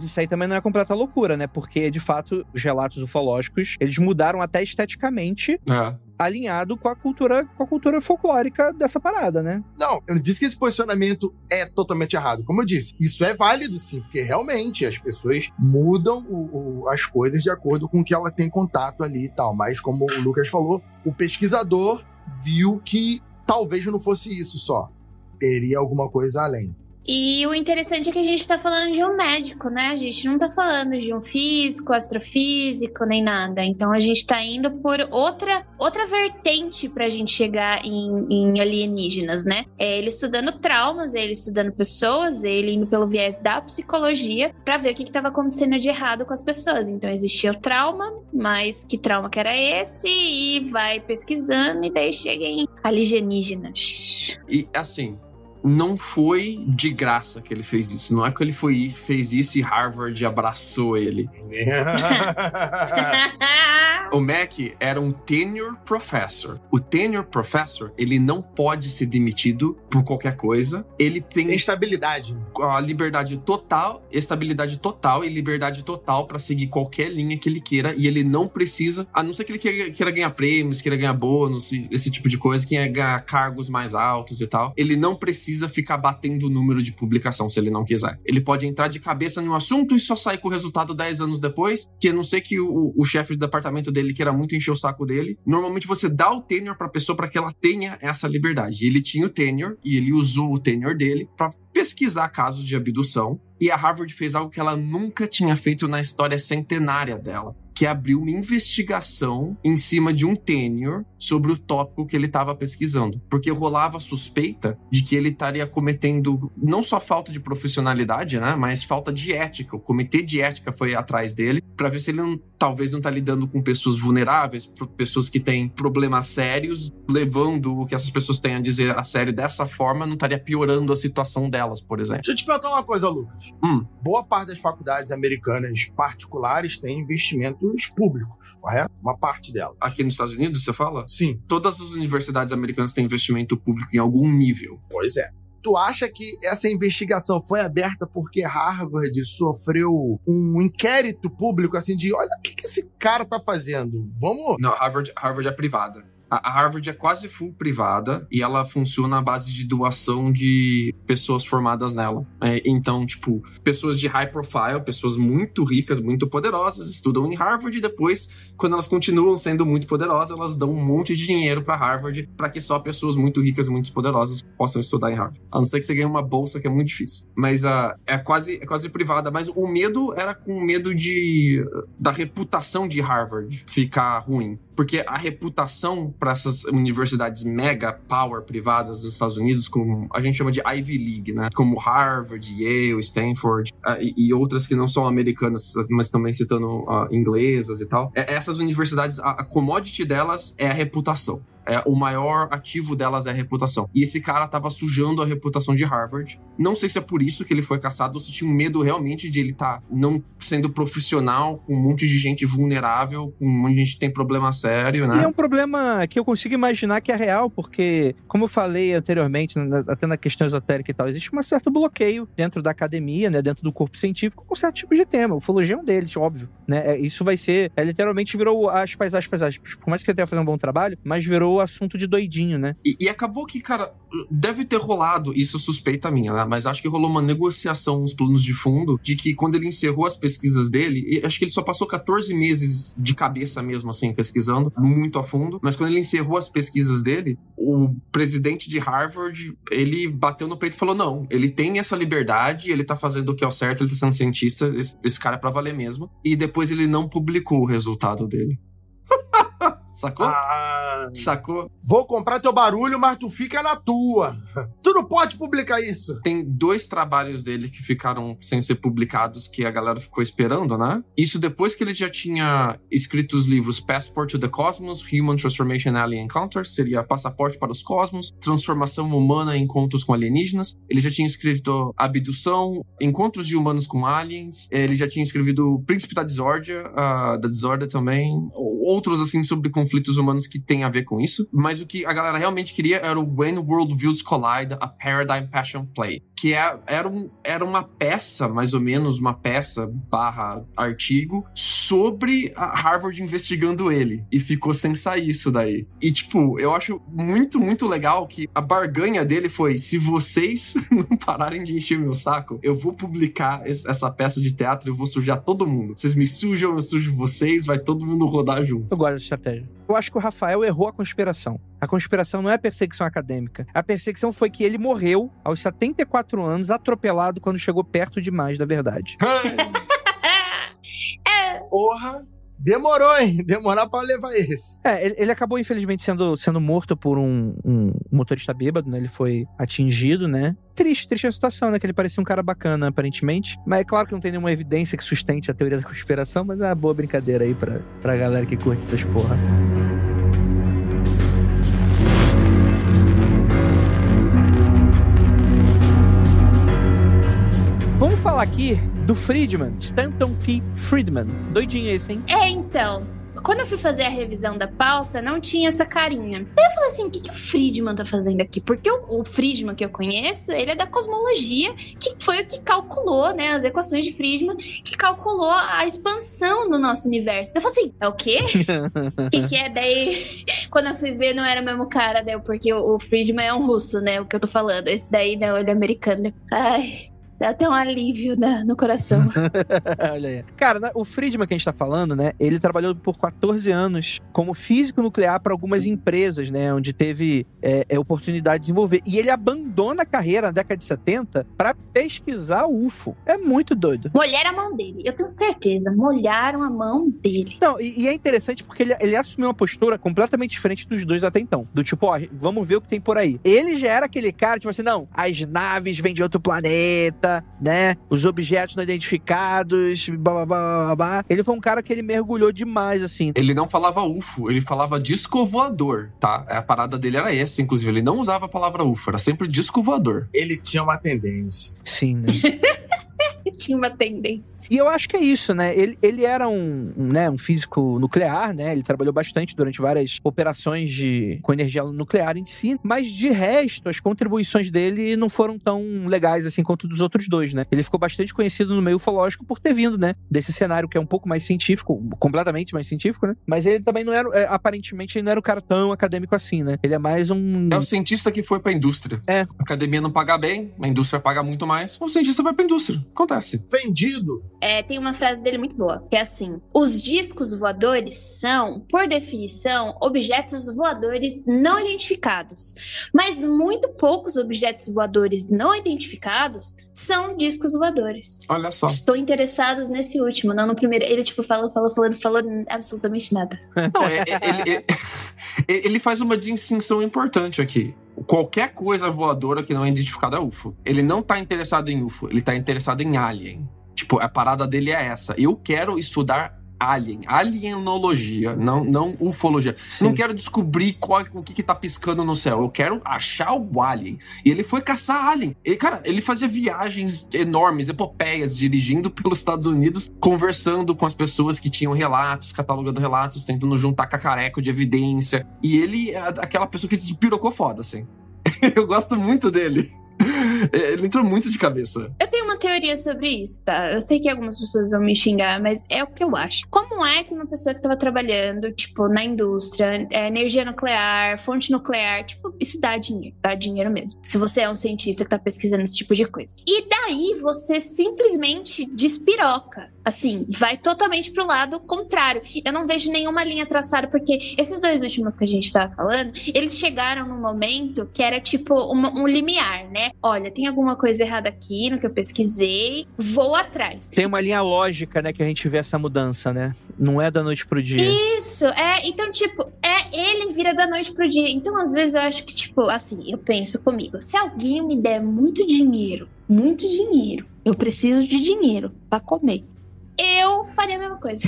isso aí também não é completa loucura, né? Porque, de fato, os relatos ufológicos, eles mudaram até esteticamente, alinhado com a cultura folclórica dessa parada, né? Não, eu não disse que esse posicionamento é totalmente errado. Como eu disse, isso é válido sim, porque realmente as pessoas mudam as coisas de acordo com o que ela tem contato ali e tal. Mas, como o Lucas falou, o pesquisador viu que talvez não fosse isso só. Teria alguma coisa além. E o interessante é que a gente tá falando de um médico, né? A gente não tá falando de um físico, astrofísico, nem nada. Então a gente tá indo por outra vertente pra gente chegar em alienígenas, né? Ele estudando traumas, ele estudando pessoas, ele indo pelo viés da psicologia pra ver o que tava acontecendo de errado com as pessoas. Então existia o trauma, mas que trauma que era esse? E vai pesquisando e daí chega em alienígenas. E assim... não foi de graça que ele fez isso. Não é que ele fez isso e Harvard abraçou ele. O Mac era um tenure professor. O tenure professor, ele não pode ser demitido por qualquer coisa. Ele tem estabilidade. A liberdade total, estabilidade total e liberdade total pra seguir qualquer linha que ele queira. E ele não precisa, a não ser que ele queira ganhar prêmios, queira ganhar bônus, esse tipo de coisa, queira ganhar cargos mais altos e tal. Ele não precisa precisa ficar batendo o número de publicação se ele não quiser. Ele pode entrar de cabeça em um assunto e só sair com o resultado 10 anos depois, que a não ser que o chefe do departamento dele queira muito encher o saco dele. Normalmente você dá o tenure pra pessoa para que ela tenha essa liberdade. Ele tinha o tenure e ele usou o tenure dele para pesquisar casos de abdução. E a Harvard fez algo que ela nunca tinha feito na história centenária dela, que abriu uma investigação em cima de um tenure sobre o tópico que ele estava pesquisando. Porque rolava a suspeita de que ele estaria cometendo não só falta de profissionalidade, né, mas falta de ética. O comitê de ética foi atrás dele para ver se ele talvez não está lidando com pessoas vulneráveis, pessoas que têm problemas sérios, levando o que essas pessoas têm a dizer a sério dessa forma, não estaria piorando a situação delas, por exemplo. Deixa eu te perguntar uma coisa, Lucas. Boa parte das faculdades americanas particulares tem investimentos públicos, correto? Uma parte delas. Aqui nos Estados Unidos, você fala? Sim. Todas as universidades americanas têm investimento público em algum nível. Pois é. Tu acha que essa investigação foi aberta porque Harvard sofreu um inquérito público, assim, de olha o que esse cara tá fazendo? Vamos... Não, Harvard é privada. A Harvard é quase full privada e ela funciona à base de doação de pessoas formadas nela. Então, tipo, pessoas de high profile, pessoas muito ricas, muito poderosas, estudam em Harvard e depois, quando elas continuam sendo muito poderosas, elas dão um monte de dinheiro pra Harvard para que só pessoas muito ricas e muito poderosas possam estudar em Harvard. A não ser que você ganhe uma bolsa, que é muito difícil. Mas é quase privada. Mas o medo era com medo da reputação de Harvard ficar ruim. Porque a reputação para essas universidades mega power privadas dos Estados Unidos, como a gente chama de Ivy League, né? Como Harvard, Yale, Stanford e outras que não são americanas, mas também citando inglesas e tal. Essas universidades, a commodity delas é a reputação. O maior ativo delas é a reputação. E esse cara tava sujando a reputação de Harvard. Não sei se é por isso que ele foi caçado ou se tinha um medo realmente de ele estar não sendo profissional, com um monte de gente vulnerável, com um monte de gente que tem problema sério, né? E é um problema que eu consigo imaginar que é real, porque, como eu falei anteriormente, até na questão esotérica e tal, existe um certo bloqueio dentro da academia, né, dentro do corpo científico, com certo tipo de tema. Ufologia é um deles, óbvio, né? Isso vai ser... literalmente virou, aspas, por mais que você tenha feito um bom trabalho, mas virou assunto de doidinho, né? E acabou que, cara, deve ter rolado, isso suspeita minha, né? Mas acho que rolou uma negociação nos planos de fundo de que quando ele encerrou as pesquisas dele, acho que ele só passou 14 meses de cabeça mesmo, assim, pesquisando, muito a fundo, mas quando ele encerrou as pesquisas dele, o presidente de Harvard, ele bateu no peito e falou, não, ele tem essa liberdade, ele tá fazendo o que é o certo, ele tá sendo cientista, esse cara é pra valer mesmo, e depois ele não publicou o resultado dele. Sacou? Sacou? Vou comprar teu barulho, mas tu fica na tua. Tu não pode publicar isso. Tem 2 trabalhos dele que ficaram sem ser publicados, que a galera ficou esperando, né? Isso depois que ele já tinha escrito os livros Passport to the Cosmos, Human Transformation Alien Encounters, seria Passaporte para os Cosmos, Transformação Humana em Encontros com Alienígenas. Ele já tinha escrito Abdução, Encontros de Humanos com Aliens. Ele já tinha escrito Príncipe da Disórdia, da Disórdia também. Outros, assim, sobre conflitos humanos que tem a ver com isso. Mas o que a galera realmente queria era o When Worldviews Collide, a Paradigm Passion Play. Que era uma peça, mais ou menos, uma peça / artigo sobre a Harvard investigando ele. E ficou sem sair isso daí. E, tipo, eu acho muito, muito legal que a barganha dele foi, se vocês não pararem de encher meu saco, eu vou publicar essa peça de teatro e eu vou sujar todo mundo. Vocês me sujam, eu sujo vocês, vai todo mundo rodar junto. Eu gosto dessa estratégia. Eu acho que o Rafael errou a conspiração. A conspiração não é perseguição acadêmica. A perseguição foi que ele morreu aos 74 anos, atropelado quando chegou perto demais da verdade. Porra! Demorou, hein? Demorar pra levar esse. Ele acabou, infelizmente, sendo morto por um motorista bêbado, né? Ele foi atingido, né? Triste a situação, né? Que ele parecia um cara bacana, aparentemente. Mas é claro que não tem nenhuma evidência que sustente a teoria da conspiração, mas é uma boa brincadeira aí pra galera que curte essas porra. Vamos falar aqui do Friedman, Stanton T. Friedman. Doidinho esse, hein? Então, quando eu fui fazer a revisão da pauta, não tinha essa carinha. Daí eu falei assim, o que o Friedman tá fazendo aqui? Porque o Friedman que eu conheço, ele é da cosmologia, que foi o que calculou, né, as equações de Friedman, que calculou a expansão do nosso universo. Eu falei assim, é o quê? O que é? Daí, quando eu fui ver, não era o mesmo cara, né, porque o Friedman é um russo, né, o que eu tô falando. Esse daí, não, ele é americano. Ai... dá até um alívio no coração. Olha aí. Cara, o Friedman que a gente tá falando, né? Ele trabalhou por 14 anos como físico nuclear para algumas empresas, né? Onde teve oportunidade de desenvolver. E ele abandona a carreira na década de 70 para pesquisar o UFO. É muito doido. Molharam a mão dele. Eu tenho certeza. Molharam a mão dele. Não, e é interessante porque ele assumiu uma postura completamente diferente dos dois até então. Do tipo, ó, vamos ver o que tem por aí. Ele já era aquele cara, tipo assim, não, as naves vêm de outro planeta, né? Os objetos não identificados, blá, blá, blá, blá, blá. Ele foi um cara que ele mergulhou demais, assim. Ele não falava UFO, ele falava disco voador, tá? A parada dele era essa, inclusive. Ele não usava a palavra UFO, era sempre disco voador. Ele tinha uma tendência. Sim, né? Tinha uma tendência. E eu acho que é isso, né? Ele era um físico nuclear, né? Ele trabalhou bastante durante várias operações com energia nuclear em si, mas de resto, as contribuições dele não foram tão legais assim quanto dos outros dois, né? Ele ficou bastante conhecido no meio ufológico por ter vindo, né? Desse cenário que é um pouco mais científico, completamente mais científico, né? Mas ele também não era, aparentemente, ele não era um cara tão acadêmico assim, né? Ele é mais um... É o cientista que foi pra indústria. É. A academia não paga bem, a indústria paga muito mais, o cientista vai pra indústria. Acontece. Vendido. Tem uma frase dele muito boa, que é assim: os discos voadores são, por definição, objetos voadores não identificados. Mas muito poucos objetos voadores não identificados são discos voadores. Olha só. Estou interessados nesse último, não no primeiro. Ele, tipo, falou absolutamente nada. Não, ele faz uma distinção importante aqui. Qualquer coisa voadora que não é identificada é UFO. Ele não tá interessado em UFO, ele tá interessado em alien. Tipo, a parada dele é essa. Eu quero estudar alienologia, não ufologia. Sim. Não quero descobrir o que tá piscando no céu. Eu quero achar o alien. E ele foi caçar alien. Ele fazia viagens enormes, epopeias, dirigindo pelos Estados Unidos, conversando com as pessoas que tinham relatos, catalogando relatos, tentando juntar cacareco de evidência. E ele é aquela pessoa que despirocou foda, assim. Eu gosto muito dele. Ele entrou muito de cabeça. Eu tenho uma teoria sobre isso, tá? Eu sei que algumas pessoas vão me xingar, mas é o que eu acho. Como é que uma pessoa que tava trabalhando, tipo, na indústria, energia nuclear, fonte nuclear, tipo, isso dá dinheiro mesmo. Se você é um cientista que tá pesquisando esse tipo de coisa. E daí você simplesmente despiroca. Assim, vai totalmente pro lado contrário. Eu não vejo nenhuma linha traçada, porque esses dois últimos que a gente tava falando, eles chegaram num momento que era tipo um limiar, né? Olha, tem alguma coisa errada aqui no que eu pesquisei, vou atrás. Tem uma linha lógica, né, que a gente vê essa mudança, né? Não é da noite pro dia. Isso, então, tipo, ele vira da noite pro dia. Então, às vezes, eu acho que, tipo, assim, eu penso comigo, se alguém me der muito dinheiro, eu preciso de dinheiro pra comer, eu faria a mesma coisa.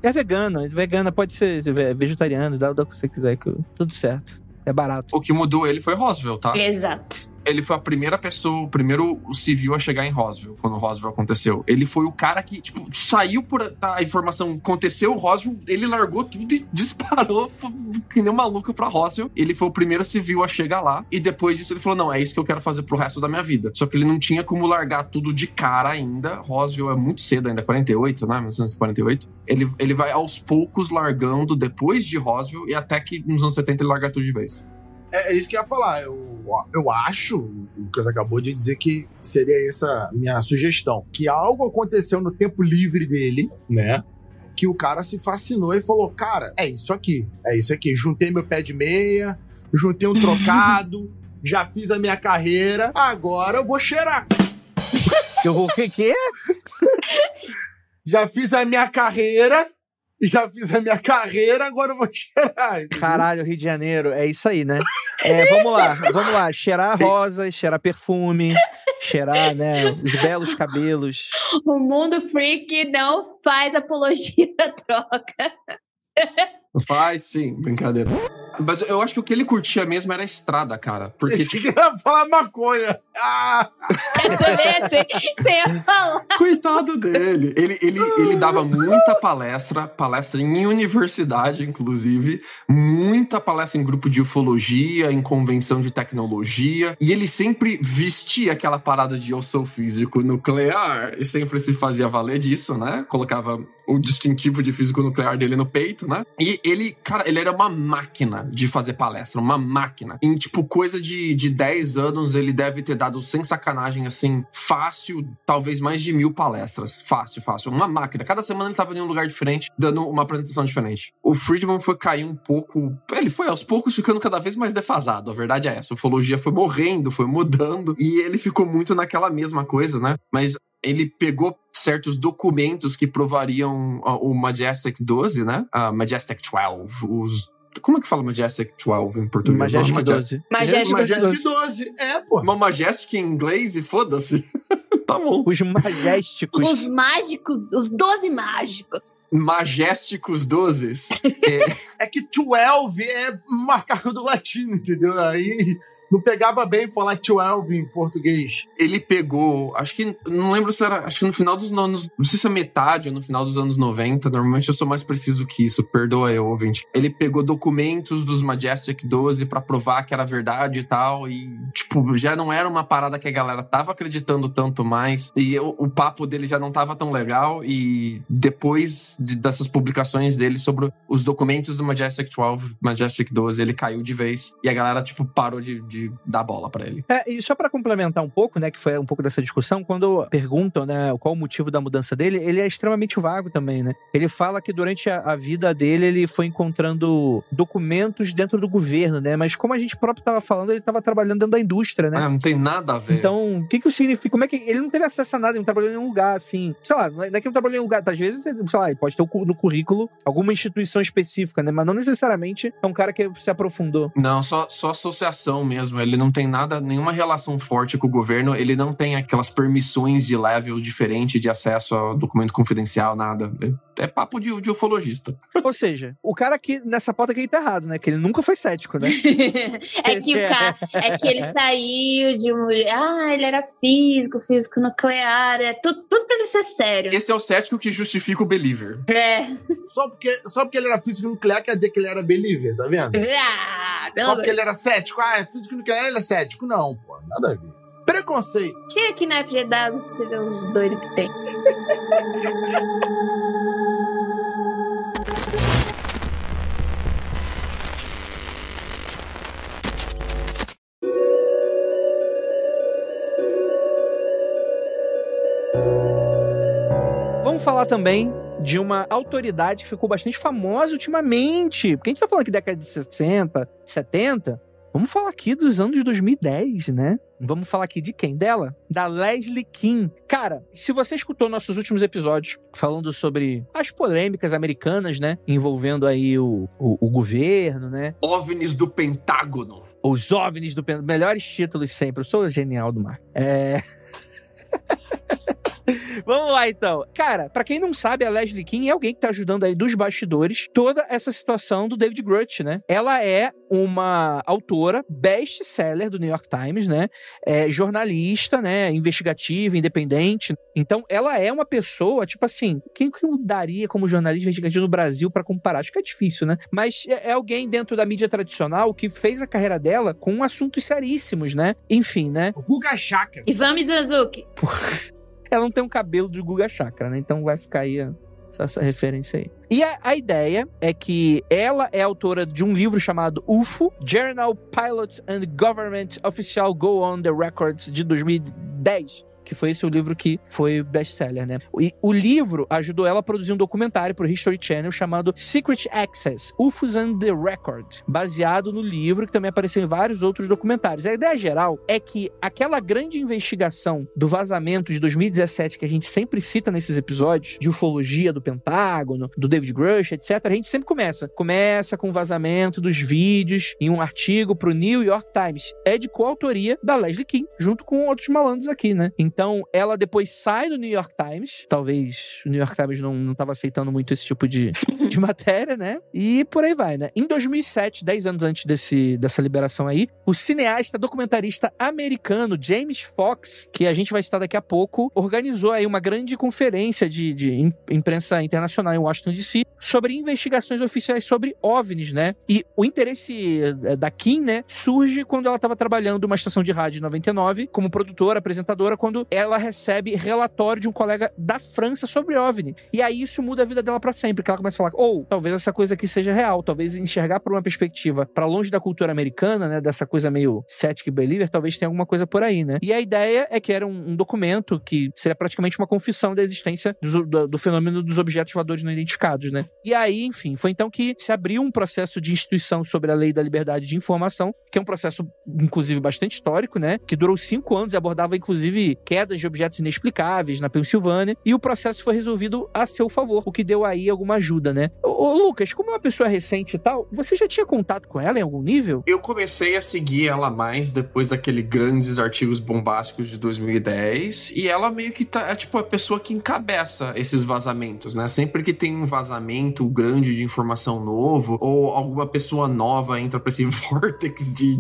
É vegana, pode ser vegetariano, dá o que você quiser, tudo certo. É barato. O que mudou ele foi Roswell, tá? Exato. Ele foi a primeira pessoa, o primeiro civil a chegar em Roswell, quando Roswell aconteceu. Ele foi o cara que, tipo, saiu por a informação, aconteceu o Roswell, ele largou tudo e disparou que nem um maluco pra Roswell. Ele foi o primeiro civil a chegar lá, e depois disso ele falou, não, é isso que eu quero fazer pro resto da minha vida. Só que ele não tinha como largar tudo de cara ainda. Roswell é muito cedo ainda, 48, né? 1948. Ele vai aos poucos largando depois de Roswell, e até que nos anos 70 ele larga tudo de vez. É isso que eu ia falar. Eu acho, o Lucas acabou de dizer que seria essa minha sugestão. Que algo aconteceu no tempo livre dele, né? Que o cara se fascinou e falou, cara, é isso aqui. Juntei meu pé de meia, juntei um trocado, já fiz a minha carreira, agora eu vou cheirar. O que é? Já fiz a minha carreira, agora eu vou cheirar. Entendeu? Caralho, Rio de Janeiro, é isso aí, né? Vamos lá. Cheirar rosas, cheirar perfume, cheirar, né, os belos cabelos. O mundo freak não faz apologia da droga. Faz sim, brincadeira. Mas eu acho que o que ele curtia mesmo era a estrada, cara. Porque, Esse que ia falar maconha. Ah! Eu também achei que você ia falar. coitado dele. Ele dava muita palestra em universidade, inclusive, muita palestra em grupo de ufologia, em convenção de tecnologia, e ele sempre vestia aquela parada de eu sou físico nuclear, e sempre se fazia valer disso, né? Colocava o distintivo de físico nuclear dele no peito, né? E ele, cara, ele era uma máquina de fazer palestra, uma máquina. Em, tipo, coisa de 10 anos, ele deve ter dado, sem sacanagem, assim, fácil, talvez mais de 1000 palestras. Fácil. Uma máquina. Cada semana ele tava em um lugar diferente, dando uma apresentação diferente. O Friedman foi cair um pouco... Ele foi, aos poucos, ficando cada vez mais defasado. A verdade é essa. A ufologia foi morrendo, foi mudando, e ele ficou muito naquela mesma coisa, né? Mas... ele pegou certos documentos que provariam o Majestic 12, né? Majestic 12. Como é que fala Majestic 12 em português? Majestic 12. Majestic 12. Pô. Uma Majestic em inglês e foda-se. Tá bom. Os Majésticos. Os mágicos, os 12 mágicos. Majésticos 12. É que 12 é uma carga do latino, entendeu? Aí... não pegava bem falar 12 em português. Ele pegou, acho que, não lembro se era, acho que no final dos anos, não sei se é metade ou no final dos anos 90, normalmente eu sou mais preciso que isso, perdoa eu, ouvinte. Ele pegou documentos dos Majestic 12 pra provar que era verdade e tal, e, tipo, já não era uma parada que a galera tava acreditando tanto mais, e o papo dele já não tava tão legal, e depois dessas publicações dele sobre os documentos do Majestic 12, Majestic 12, ele caiu de vez, e a galera, tipo, parou de dar bola pra ele. E só pra complementar um pouco, né, que foi um pouco dessa discussão, quando perguntam, né, qual o motivo da mudança dele, ele é extremamente vago também, né? Ele fala que durante a vida dele, ele foi encontrando documentos dentro do governo, né? Mas como a gente próprio tava falando, ele tava trabalhando dentro da indústria, né? Não tem nada a ver. Então, o que significa? Como é que ele não teve acesso a nada? Ele não trabalhou em nenhum lugar, assim. Sei lá, não é que ele não trabalhou em nenhum lugar. Às vezes, sei lá, ele pode ter no currículo alguma instituição específica, né? Mas não necessariamente é um cara que se aprofundou. Não, só associação mesmo. Ele não tem nada, nenhuma relação forte com o governo. Ele não tem aquelas permissões de level diferente de acesso a documento confidencial, nada. É papo de ufologista. Ou seja, o cara aqui nessa pauta aqui tá errado, né? Que ele nunca foi cético, né? É que ele saiu de um... ele era físico nuclear, tudo pra ele ser sério. Esse é o cético que justifica o believer. Só porque ele era físico nuclear quer dizer que ele era believer, tá vendo? Só porque ele era cético. É físico nuclear, ele é cético. Não, pô, nada a ver. Preconceito. Chega aqui na FGW pra você ver os doidos que tem. Vamos falar também de uma autoridade que ficou bastante famosa ultimamente. Porque a gente tá falando aqui da década de 60, 70. Vamos falar aqui dos anos 2010, né? Vamos falar aqui de quem? Dela? Da Leslie Kean. Cara, se você escutou nossos últimos episódios falando sobre as polêmicas americanas, né? Envolvendo aí o governo, né? OVNIs do Pentágono. Os OVNIs do Pentágono. Melhores títulos sempre. Eu sou genial do mar. Vamos lá, então. Cara, pra quem não sabe, a Leslie Kean é alguém que tá ajudando aí dos bastidores toda essa situação do David Grusch, né? Ela é uma autora best-seller do New York Times, né? Jornalista, né? Investigativa, independente. Então, ela é uma pessoa, tipo assim, quem que eu daria como jornalista investigativo no Brasil pra comparar? Acho que é difícil, né? Mas é alguém dentro da mídia tradicional que fez a carreira dela com assuntos seríssimos, né? Enfim, né? O Guga Chakra. Ivan Mizanzuki. Ela não tem um cabelo de Guga Chakra, né? Então vai ficar aí essa referência aí. E a ideia é que ela é autora de um livro chamado UFO, Journal Pilots and Government Official Go on the Records, de 2010. Que foi esse o livro que foi best-seller, né? E o livro ajudou ela a produzir um documentário pro History Channel chamado Secret Access, UFOs and the Record, baseado no livro que também apareceu em vários outros documentários. A ideia geral é que aquela grande investigação do vazamento de 2017 que a gente sempre cita nesses episódios, de ufologia do Pentágono, do David Grusch, etc., a gente sempre começa com o vazamento dos vídeos em um artigo pro New York Times. É de coautoria da Leslie Kean, junto com outros malandros aqui, né? Então, ela depois sai do New York Times. Talvez o New York Times não estava aceitando muito esse tipo de matéria, né? E por aí vai, né? Em 2007, 10 anos antes dessa liberação aí, o cineasta documentarista americano James Fox, que a gente vai citar daqui a pouco, organizou aí uma grande conferência de imprensa internacional em Washington, D.C. sobre investigações oficiais sobre OVNIs, né? E o interesse da Kim, né, surge quando ela estava trabalhando numa estação de rádio em 99, como produtora, apresentadora, quando ela recebe relatório de um colega da França sobre OVNI. E aí isso muda a vida dela pra sempre, que ela começa a falar, talvez essa coisa aqui seja real, talvez enxergar por uma perspectiva pra longe da cultura americana, né, dessa coisa meio cética e believer, talvez tenha alguma coisa por aí, né? E a ideia é que era um documento que seria praticamente uma confissão da existência do fenômeno dos objetos voadores não identificados, né? E aí, enfim, foi então que se abriu um processo de instituição sobre a Lei da Liberdade de Informação, que é um processo, inclusive, bastante histórico, né? Que durou 5 anos e abordava, inclusive, quedas de objetos inexplicáveis na Pensilvânia, e o processo foi resolvido a seu favor, o que deu aí alguma ajuda, né? Ô Lucas, como é uma pessoa recente e tal, você já tinha contato com ela em algum nível? Eu comecei a seguir ela mais depois daqueles grandes artigos bombásticos de 2010, e ela meio que é tipo a pessoa que encabeça esses vazamentos, né? Sempre que tem um vazamento grande de informação novo, ou alguma pessoa nova entra pra esse vórtex de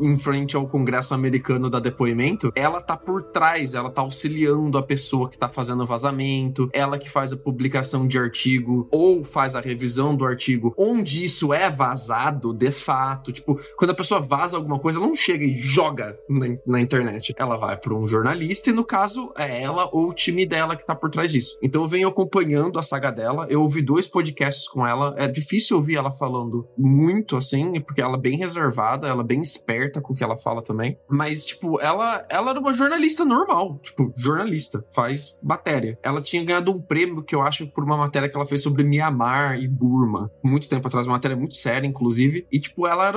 em frente ao Congresso americano dar depoimento, ela tá por trás, ela tá auxiliando a pessoa que tá fazendo o vazamento, ela que faz a publicação de artigo, ou faz a revisão do artigo, onde isso é vazado, de fato. Tipo, quando a pessoa vaza alguma coisa, ela não chega e joga na internet. Ela vai pra um jornalista e, no caso, é ela ou o time dela que tá por trás disso. Então eu venho acompanhando a saga dela, eu ouvi 2 podcasts com ela, é difícil ouvir ela falando muito, assim, porque ela é bem reservada, ela é bem esperta com o que ela fala também, mas, tipo, ela era uma jornalista normal, tipo, jornalista, faz matéria. Ela tinha ganhado um prêmio, que eu acho, por uma matéria que ela fez sobre Mianmar e Burma, muito tempo atrás, uma matéria muito séria, inclusive, e, tipo, ela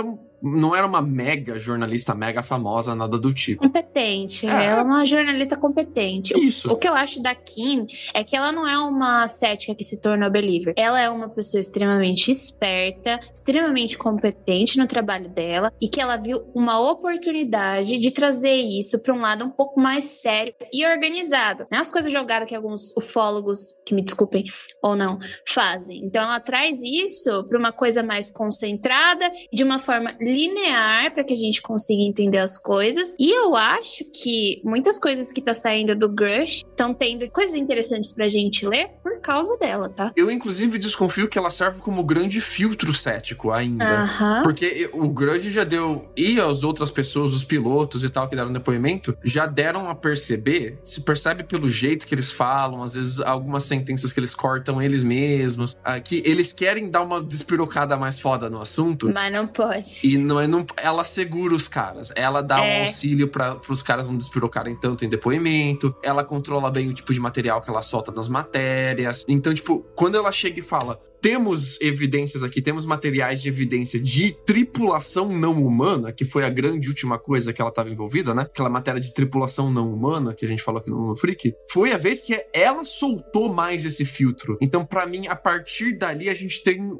não era uma mega jornalista, mega famosa, nada do tipo. Competente. Ela é uma jornalista competente. Isso. O que eu acho da Kim é que ela não é uma cética que se tornou believer. Ela é uma pessoa extremamente esperta, extremamente competente no trabalho dela, e que ela viu uma oportunidade de trazer isso para um lado um pouco mais sério e organizado. Não é as coisas jogadas que alguns ufólogos, que me desculpem ou não, fazem. Então ela traz isso para uma coisa mais concentrada, de uma forma linear, para que a gente consiga entender as coisas. E eu acho que muitas coisas que tá saindo do Grush estão tendo coisas interessantes pra gente ler por causa dela, tá? Eu, inclusive, desconfio que ela serve como grande filtro cético ainda. Porque o Grush já deu, e as outras pessoas, os pilotos e tal, que deram depoimento, já deram a perceber, se percebe pelo jeito que eles falam, às vezes algumas sentenças que eles cortam eles mesmos, que eles querem dar uma despirocada mais foda no assunto. Mas não pode. E ela segura os caras. Ela dá um auxílio para os caras não despirocarem tanto em depoimento. Ela controla bem o tipo de material que ela solta nas matérias. Então, tipo, quando ela chega e fala... Temos evidências aqui, temos materiais de evidência de tripulação não humana, que foi a grande última coisa que ela estava envolvida, né? Aquela matéria de tripulação não humana que a gente falou aqui no Freak. Foi a vez que ela soltou mais esse filtro. Então, pra mim, a partir dali, a gente tem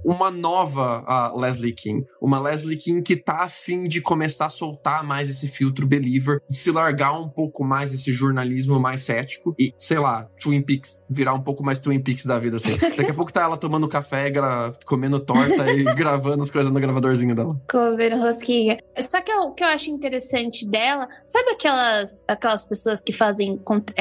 uma nova Leslie Kim. Uma Leslie Kim que tá a fim de começar a soltar mais esse filtro believer, de se largar um pouco mais esse jornalismo mais cético e, sei lá, Twin Peaks, virar um pouco mais Twin Peaks da vida, assim. Daqui a pouco tá ela tomando café, comendo torta e gravando as coisas no gravadorzinho dela. Comendo rosquinha. Só que o que eu acho interessante dela, sabe aquelas pessoas que fazem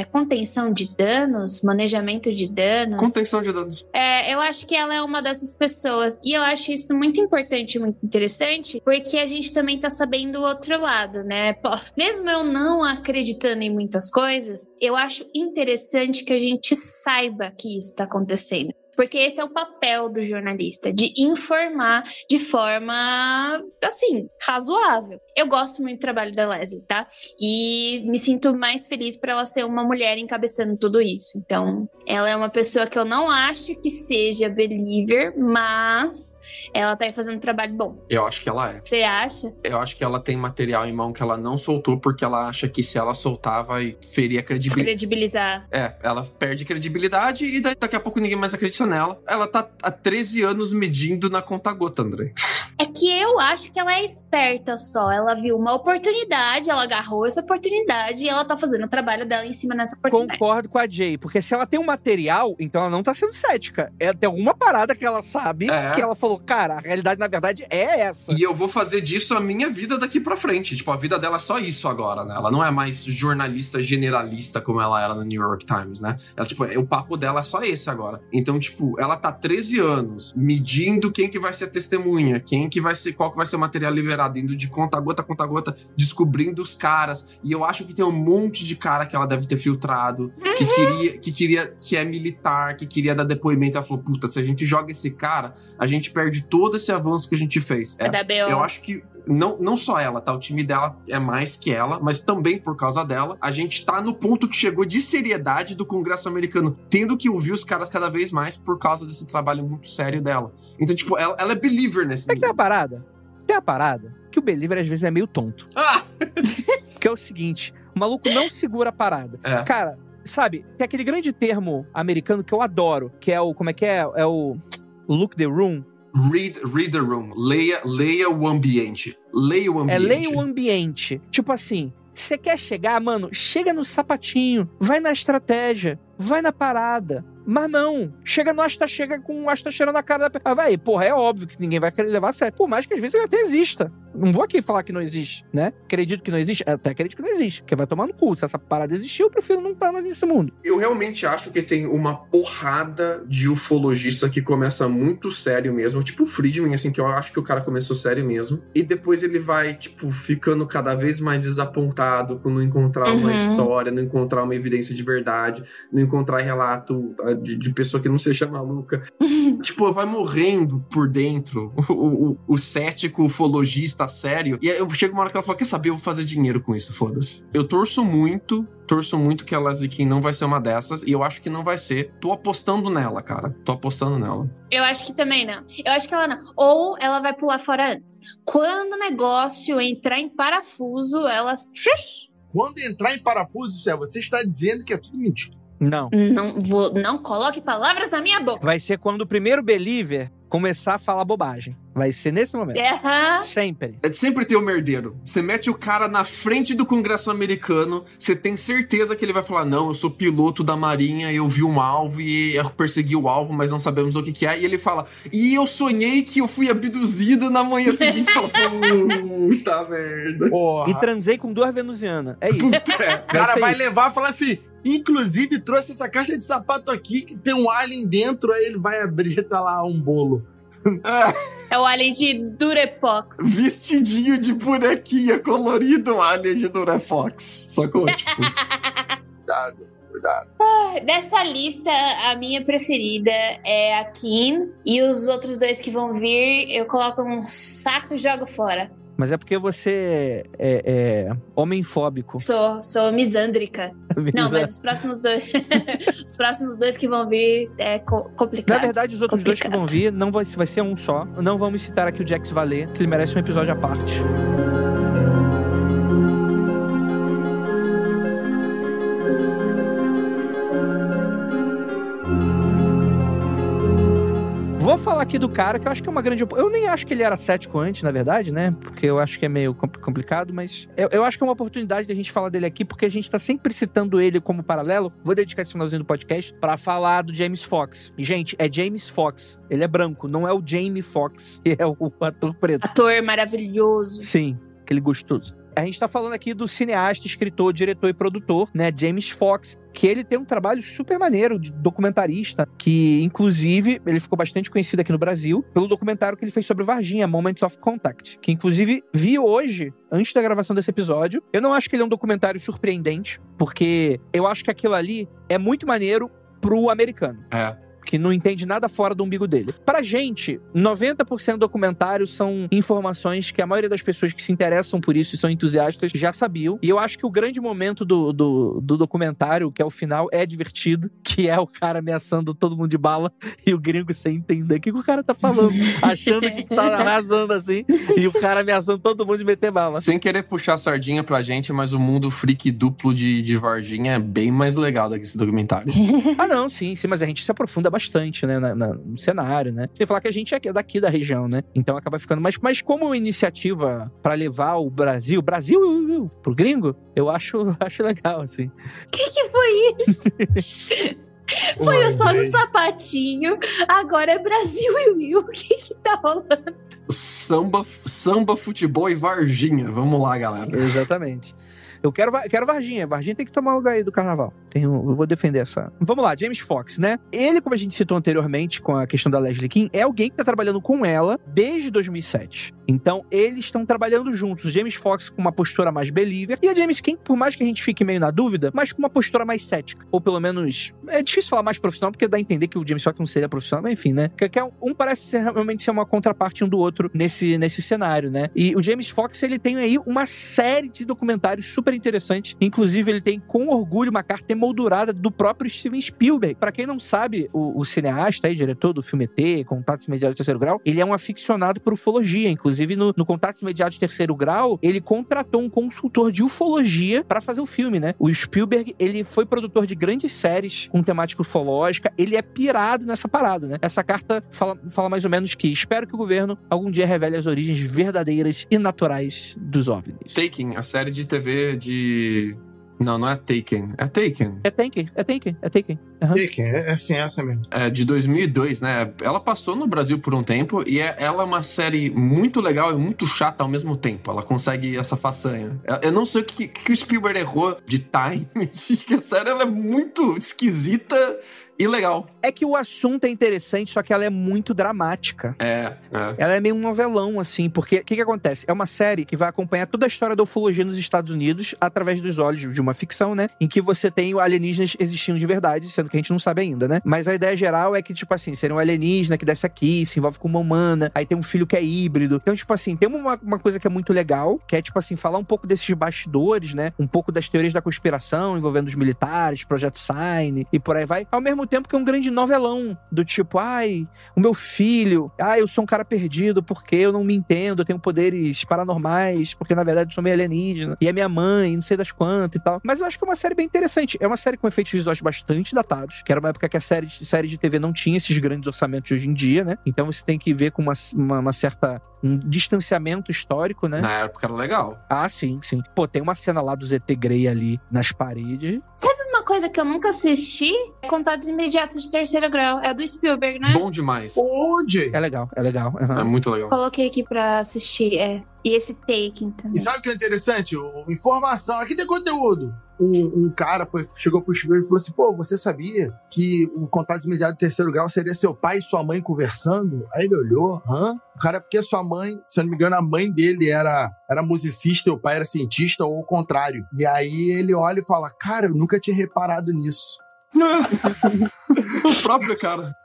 contenção de danos, manejamento de danos? Contenção de danos. Eu acho que ela é uma dessas pessoas. E eu acho isso muito importante, muito interessante, porque a gente também tá sabendo o outro lado, né? Mesmo eu não acreditando em muitas coisas, eu acho interessante que a gente saiba que isso tá acontecendo. Porque esse é o papel do jornalista, de informar de forma, assim, razoável. Eu gosto muito do trabalho da Leslie, tá? E me sinto mais feliz por ela ser uma mulher encabeçando tudo isso. Então, ela é uma pessoa que eu não acho que seja believer, mas ela tá aí fazendo um trabalho bom. Eu acho que ela é. Você acha? Eu acho que ela tem material em mão que ela não soltou, porque ela acha que se ela soltar, vai ferir a credibilidade. Descredibilizar. Ela perde credibilidade e daqui a pouco ninguém mais acredita nela. Ela tá há 13 anos medindo na conta-gota, André. É que eu acho que ela é esperta só. Ela viu uma oportunidade, ela agarrou essa oportunidade e ela tá fazendo o trabalho dela em cima dessa oportunidade. Concordo com a Jay, porque se ela tem um material, então ela não tá sendo cética. Tem alguma parada que ela sabe que ela falou, cara, a realidade na verdade é essa. E eu vou fazer disso a minha vida daqui pra frente. Tipo, a vida dela é só isso agora, né? Ela não é mais jornalista generalista como ela era no New York Times, né? Ela, tipo, o papo dela é só esse agora. Então, tipo, ela tá 13 anos medindo quem que vai ser a testemunha, qual que vai ser o material liberado, indo de conta a gota, descobrindo os caras. E eu acho que tem um monte de cara que ela deve ter filtrado, que é militar, que queria dar depoimento. Ela falou, puta, se a gente joga esse cara, a gente perde todo esse avanço que a gente fez. Eu acho que não só ela, tá? O time dela é mais que ela, mas também por causa dela, a gente tá no ponto que chegou de seriedade do Congresso americano, tendo que ouvir os caras cada vez mais por causa desse trabalho muito sério dela. Então, tipo, ela é believer nesse nível. Tem a parada que o believer às vezes é meio tonto. Que é o seguinte, o maluco não segura a parada. Cara, sabe, tem aquele grande termo americano que eu adoro, que é o, como é que é? É o look the room. Read the room. Leia o ambiente. Leia o ambiente. Tipo assim, você quer chegar, mano, chega no sapatinho, vai na estratégia, vai na parada. Mas não, chega com o asta cheirando na cara da pessoa. Vai, porra, é óbvio que ninguém vai querer levar a sério. Por mais que às vezes ele até exista. Não vou aqui falar que não existe, né? Acredito que não existe, até acredito que não existe. Porque vai tomar no cu. Se essa parada existir, eu prefiro não estar mais nesse mundo. Eu realmente acho que tem uma porrada de ufologista que começa muito sério mesmo. Tipo o Friedman, assim, que eu acho que o cara começou sério mesmo. E depois ele vai, tipo, ficando cada vez mais desapontado por não encontrar uma história, não encontrar uma evidência de verdade, não encontrar relato de pessoa que não seja maluca. Tipo, vai morrendo por dentro o cético ufologista sério. E aí eu chego uma hora que ela fala, quer saber, eu vou fazer dinheiro com isso, foda-se. Eu torço muito que a Leslie Kean não vai ser uma dessas, e eu acho que não vai ser. Tô apostando nela, cara. Eu acho que também não. Eu acho que ela não. Ou ela vai pular fora antes. Quando o negócio entrar em parafuso, ela... Quando entrar em parafuso, você está dizendo que é tudo mentira. Não coloque palavras na minha boca. Vai ser quando o primeiro believer começar a falar bobagem. Vai ser nesse momento. Sempre. É de sempre ter o merdeiro. Você mete o cara na frente do Congresso americano, você tem certeza que ele vai falar, não, eu sou piloto da Marinha, eu vi um alvo e eu persegui o alvo, mas não sabemos o que é. E ele fala, e eu sonhei que eu fui abduzido na manhã seguinte. Fala, puta merda. Porra. E transei com 2 venusianas. É isso. O cara vai levar e falar assim, inclusive trouxe essa caixa de sapato aqui que tem um alien dentro, aí ele vai abrir e tá lá um bolo. É o alien de Durepox. Vestidinho de bonequinha colorido, alien de Durepox. Só que tipo... Cuidado. Dessa lista, a minha preferida é a Kean. E os outros 2 que vão vir, eu coloco um saco e jogo fora. Mas é porque você é homem-fóbico. Sou misândrica. Não, mas os próximos 2 os próximos 2 que vão vir é complicado. Na verdade, os outros 2 que vão vir vai ser um só. Não vamos citar aqui o Jax Valer, que ele merece um episódio à parte. Vou falar aqui do cara, que eu acho que é uma grande... Eu nem acho que ele era cético antes, na verdade, né? Porque eu acho que é meio complicado, mas... Eu acho que é uma oportunidade da gente falar dele aqui, porque a gente tá sempre citando ele como paralelo. Vou dedicar esse finalzinho do podcast pra falar do James Fox. E, gente, é James Fox. Ele é branco, não é o Jamie Foxx, que é o ator preto. Ator maravilhoso. Sim, aquele gostoso. A gente tá falando aqui do cineasta, escritor, diretor e produtor, né, James Fox, que ele tem um trabalho super maneiro de documentarista, que, inclusive, ele ficou bastante conhecido aqui no Brasil pelo documentário que ele fez sobre Varginha, Moments of Contact, que, inclusive, vi hoje, antes da gravação desse episódio. Eu não acho que ele é um documentário surpreendente, porque eu acho que aquilo ali é muito maneiro pro americano. Que não entende nada fora do umbigo dele. Pra gente, 90% do documentário são informações que a maioria das pessoas que se interessam por isso e são entusiastas já sabiam. E eu acho que o grande momento do documentário, que é o final, é divertido, que é o cara ameaçando todo mundo de bala e o gringo sem entender o que o cara tá falando, achando que tá arrasando assim, e o cara ameaçando todo mundo de meter bala. Sem querer puxar a sardinha pra gente, mas o mundo freak duplo de Varginha é bem mais legal do que esse documentário. Ah, não, sim, mas a gente se aprofunda bastante, né, no cenário, né? Sem falar que a gente é daqui da região, né? Então acaba ficando... Mas como iniciativa pra levar o Brasil pro gringo, eu acho legal, assim. Que foi isso? Foi eu só no sapatinho, agora é Brasil. O que tá rolando? Samba, futebol e Varginha. Vamos lá, galera. Exatamente. Eu quero Varginha. Varginha tem que tomar lugar aí do carnaval. Eu vou defender essa. Vamos lá, James Fox, né? Ele, como a gente citou anteriormente com a questão da Leslie Kean, é alguém que tá trabalhando com ela desde 2007. Então, eles estão trabalhando juntos. James Fox com uma postura mais believer e a James Kean, por mais que a gente fique meio na dúvida, mas com uma postura mais cética. Ou pelo menos... É difícil falar mais profissional, porque dá a entender que o James Fox não seria profissional, mas enfim, né? Que um parece realmente ser uma contraparte um do outro nesse cenário, né? E o James Fox, ele tem aí uma série de documentários super interessantes. Inclusive, ele tem, com orgulho, uma carta emoldurada do próprio Steven Spielberg. Pra quem não sabe, o cineasta aí, diretor do filme ET, Contatos Imediatos de Terceiro Grau, ele é um aficionado por ufologia. Inclusive, no Contatos Imediatos de Terceiro Grau, ele contratou um consultor de ufologia pra fazer o filme, né? O Spielberg, ele foi produtor de grandes séries com temática ufológica. Ele é pirado nessa parada, né? Essa carta fala mais ou menos que espero que o governo algum dia revele as origens verdadeiras e naturais dos OVNIs. Taken, a série de TV de... Não é Taken. É Taken. É Taken. Uhum. Taken, é assim, essa mesmo. É de 2002, né? Ela passou no Brasil por um tempo e ela é uma série muito legal e muito chata ao mesmo tempo. Ela consegue essa façanha. Eu não sei o que o Spielberg errou de time, que a série ela é muito esquisita e legal. É que o assunto é interessante, só que ela é muito dramática. Ela é meio um novelão, assim, porque o que acontece? É uma série que vai acompanhar toda a história da ufologia nos Estados Unidos através dos olhos de uma ficção, né? Em que você tem alienígenas existindo de verdade, sendo que a gente não sabe ainda, né? Mas a ideia geral é que, tipo assim, seria um alienígena que desce aqui, se envolve com uma humana, aí tem um filho que é híbrido. Então, tipo assim, tem uma coisa que é muito legal, que é, tipo assim, falar um pouco desses bastidores, né? Um pouco das teorias da conspiração envolvendo os militares, Projeto Sign e por aí vai. Ao mesmo tempo que é um grande novelão, do tipo, o meu filho, eu sou um cara perdido porque eu não me entendo, eu tenho poderes paranormais, porque na verdade eu sou meio alienígena, e é minha mãe, não sei das quantas e tal. Mas eu acho que é uma série bem interessante. É uma série com efeitos visuais bastante datados, que era uma época que a série de TV não tinha esses grandes orçamentos de hoje em dia, né? Então você tem que ver com uma certa... um distanciamento histórico, né? Na época era legal. Sim. Pô, tem uma cena lá do ZT Grey ali nas paredes. Sabe uma coisa que eu nunca assisti? Contatos Imediatos de Terceiro Grau. É do Spielberg, né? Bom demais. Onde? É legal. É muito legal. Coloquei aqui pra assistir, E esse Taken também. E sabe o que é interessante? Informação. Aqui tem conteúdo. Um cara chegou pro Spielberg e falou assim, pô, você sabia que o Contato Imediato de Terceiro Grau seria seu pai e sua mãe conversando? Aí ele olhou, O cara, porque sua mãe, se eu não me engano, a mãe dele era musicista e o pai era cientista, ou o contrário. E aí ele olha e fala, cara, eu nunca tinha reparado nisso. O próprio cara.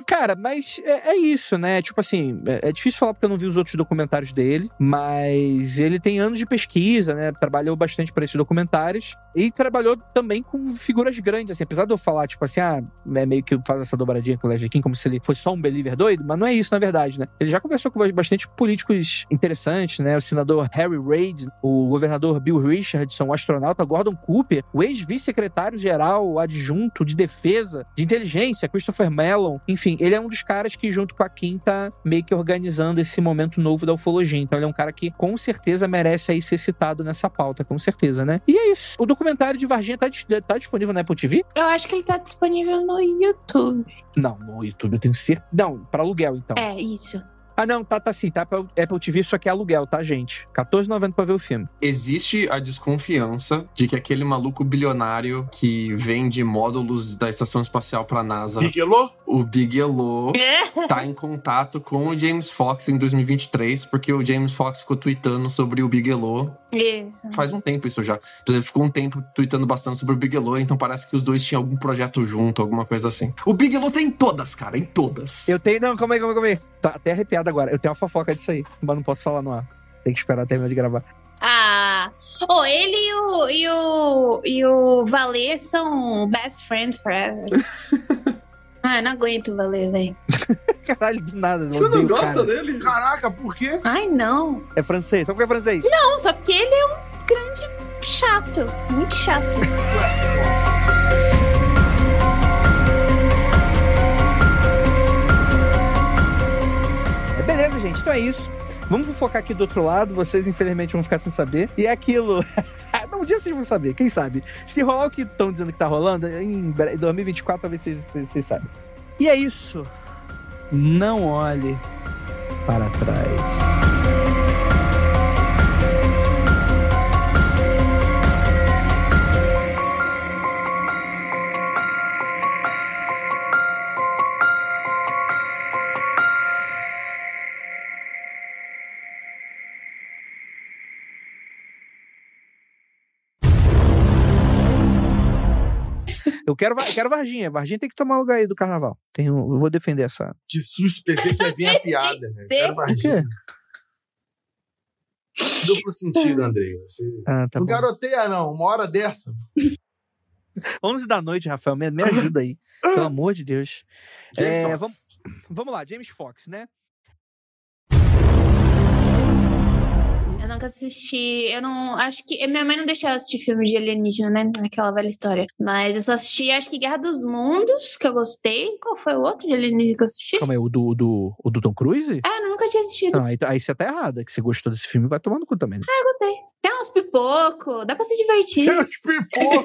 Cara, mas é isso, né? Tipo assim, é difícil falar porque eu não vi os outros documentários dele, mas ele tem anos de pesquisa, né? Trabalhou bastante para esses documentários e trabalhou também com figuras grandes, assim. Apesar de eu falar, tipo assim, é meio que faz essa dobradinha com o Leslie Kean como se ele fosse só um believer doido, mas não é isso, na verdade, né? Ele já conversou com bastante políticos interessantes, né? O senador Harry Reid, o governador Bill Richardson, o astronauta Gordon Cooper, o ex-vice-secretário-geral adjunto de defesa, de inteligência, Christopher Mellon. Enfim, ele é um dos caras que, junto com a Kean, tá meio que organizando esse momento novo da ufologia. Então, ele é um cara que, com certeza, merece aí ser citado nessa pauta, com certeza, né? E é isso. O documentário de Varginha tá disponível na Apple TV? Eu acho que ele tá disponível no YouTube. Não, no YouTube eu tenho certeza. Não, pra aluguel, então. É, isso. Não, tá sim, tá pra Apple TV, só que é aluguel, tá, gente? R$14,90 pra ver o filme. Existe a desconfiança de que aquele maluco bilionário que vende módulos da Estação Espacial pra NASA, o Bigelow, tá em contato com o James Fox em 2023, porque o James Fox ficou tweetando sobre o Bigelow. Isso. Faz um tempo isso já. Ele ficou um tempo tweetando bastante sobre o Bigelow, então parece que os dois tinham algum projeto junto, alguma coisa assim. O Bigelow tá em todas, cara, em todas. Eu tenho... Não, calma aí. Tá até arrepiado agora. Eu tenho uma fofoca disso aí, mas não posso falar no ar. Tem que esperar terminar de gravar. Ele e o Valê são best friends forever. Não aguento o Valê, velho. Caralho, do nada. Você não gosta dele? Caraca, por quê? Não. É francês. Só porque é francês? Não, só porque ele é um grande chato. Muito chato. Então é isso. Vamos focar aqui do outro lado. Vocês, infelizmente, vão ficar sem saber. E é aquilo... Um dia vocês vão saber, quem sabe? Se rolar o que estão dizendo que tá rolando, em 2024 talvez vocês saibam. E é isso. Não olhe para trás. Eu quero Varginha. Varginha tem que tomar lugar aí do carnaval. Eu vou defender essa. Que susto, pensei que ia vir a piada. Eu quero Varginha. Duplo sentido, Andrei. Você tá não bom. garoteia, não. Uma hora dessa. 11 da noite, Rafael. Me ajuda aí. Pelo amor de Deus. James Fox. Vamos lá, James Fox, né? Eu nunca assisti, eu não, acho que, minha mãe não deixava eu assistir filme de alienígena, né, aquela velha história, mas eu só assisti, acho que Guerra dos Mundos, que eu gostei. Qual foi o outro de alienígena que eu assisti? Calma aí, o do Tom Cruise? Eu nunca tinha assistido. Não, aí você tá errada, que você gostou desse filme, vai tomar no cu também. Né? Eu gostei. Tem uns pipoco, dá pra se divertir. Seus pipocos!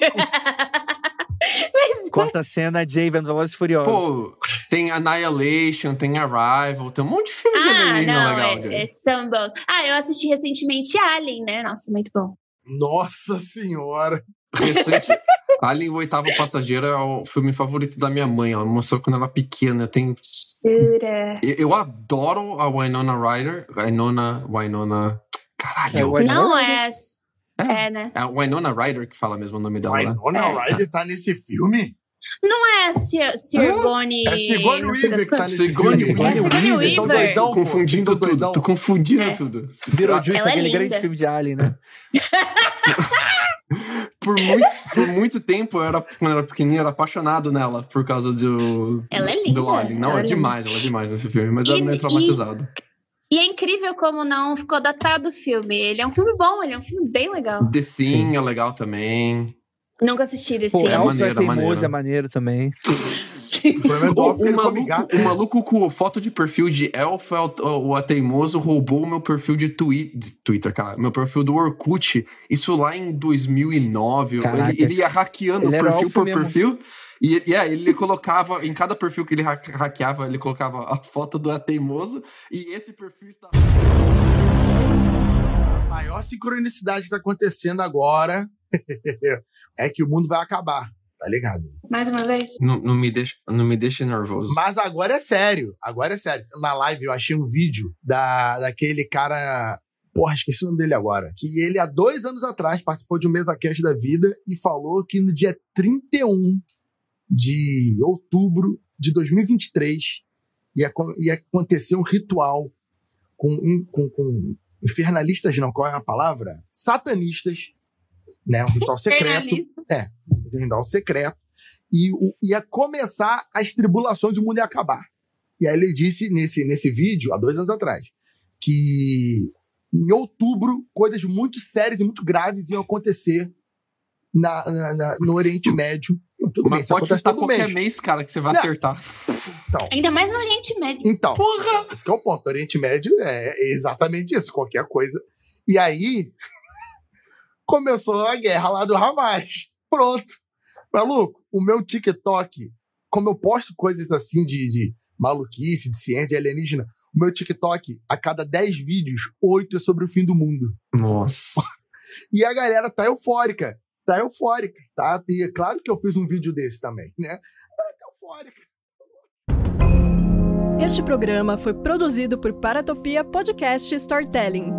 Mas, Quarta cena, Jay vendo Velozes e Furiosos. Pô, tem Annihilation, tem Arrival, tem um monte de filme de alienígena legal. São bons. Eu assisti recentemente Alien, né? Nossa, muito bom. Nossa senhora! Recente, Alien, o Oitavo Passageiro, é o filme favorito da minha mãe. Ela mostrou quando ela era pequena. Jura? Eu adoro a Winona Ryder. Winona... Caralho. Não é... É, né? É a Winona Ryder que fala mesmo o nome dela. Winona Ryder tá nesse filme? Não é Sigourney... É Sigourney Weaver que tá nesse Sigourney filme. Weaver. Tô confundindo tudo. Tô confundindo tudo. Beetlejuice, Ela é aquele linda. grande filme de Alien, né? Por muito tempo, quando eu era pequenininho, eu era apaixonado nela por causa Ela é linda. do Alien. Não, ela é demais nesse filme, mas ela é meio traumatizada. E é incrível como não ficou datado o filme. Ele é um filme bom, ele é um filme bem legal. The Thing é legal também. Nunca assisti The Pô, Thing. Elf maneiro, é teimoso, maneiro. é maneiro também. O problema é do Elf, que ele come gato. O maluco com foto de perfil de Elf, o teimoso, roubou o meu perfil de Twitter, cara. Meu perfil do Orkut. Isso lá em 2009. Ele ia hackeando perfil por perfil. E ele colocava, em cada perfil que ele hackeava, ele colocava a foto do teimoso. E esse perfil está... A maior sincronicidade que tá acontecendo agora é que o mundo vai acabar. Tá ligado? Mais uma vez? Não me deixe nervoso. Mas agora é sério. Na live eu achei um vídeo daquele cara... Porra, esqueci o nome dele agora. Que ele, há 2 anos atrás, participou de um MesaCast da vida e falou que no dia 31 de outubro de 2023 ia acontecer um ritual com infernalistas, não, qual é a palavra? Satanistas, né? Um ritual secreto. Um ritual secreto. E ia começar as tribulações, o mundo ia acabar. E aí ele disse nesse vídeo, há 2 anos atrás, que em outubro, coisas muito sérias e muito graves iam acontecer no Oriente Médio. Tudo bem, mas isso pode acontece estar todo qualquer mês. mês, cara, que você vai acertar. Então, Ainda mais no Oriente Médio. Então, Porra! esse que é o ponto. O Oriente Médio é exatamente isso, qualquer coisa. E aí, começou a guerra lá do Hamas. Pronto. Maluco, o meu TikTok, como eu posto coisas assim de maluquice, de ciência, de alienígena, o meu TikTok, a cada 10 vídeos, 8 é sobre o fim do mundo. Nossa. E a galera tá eufórica. Tá? E é claro que eu fiz um vídeo desse também, né? Tá eufórica. Este programa foi produzido por Paratopia Podcast Storytelling.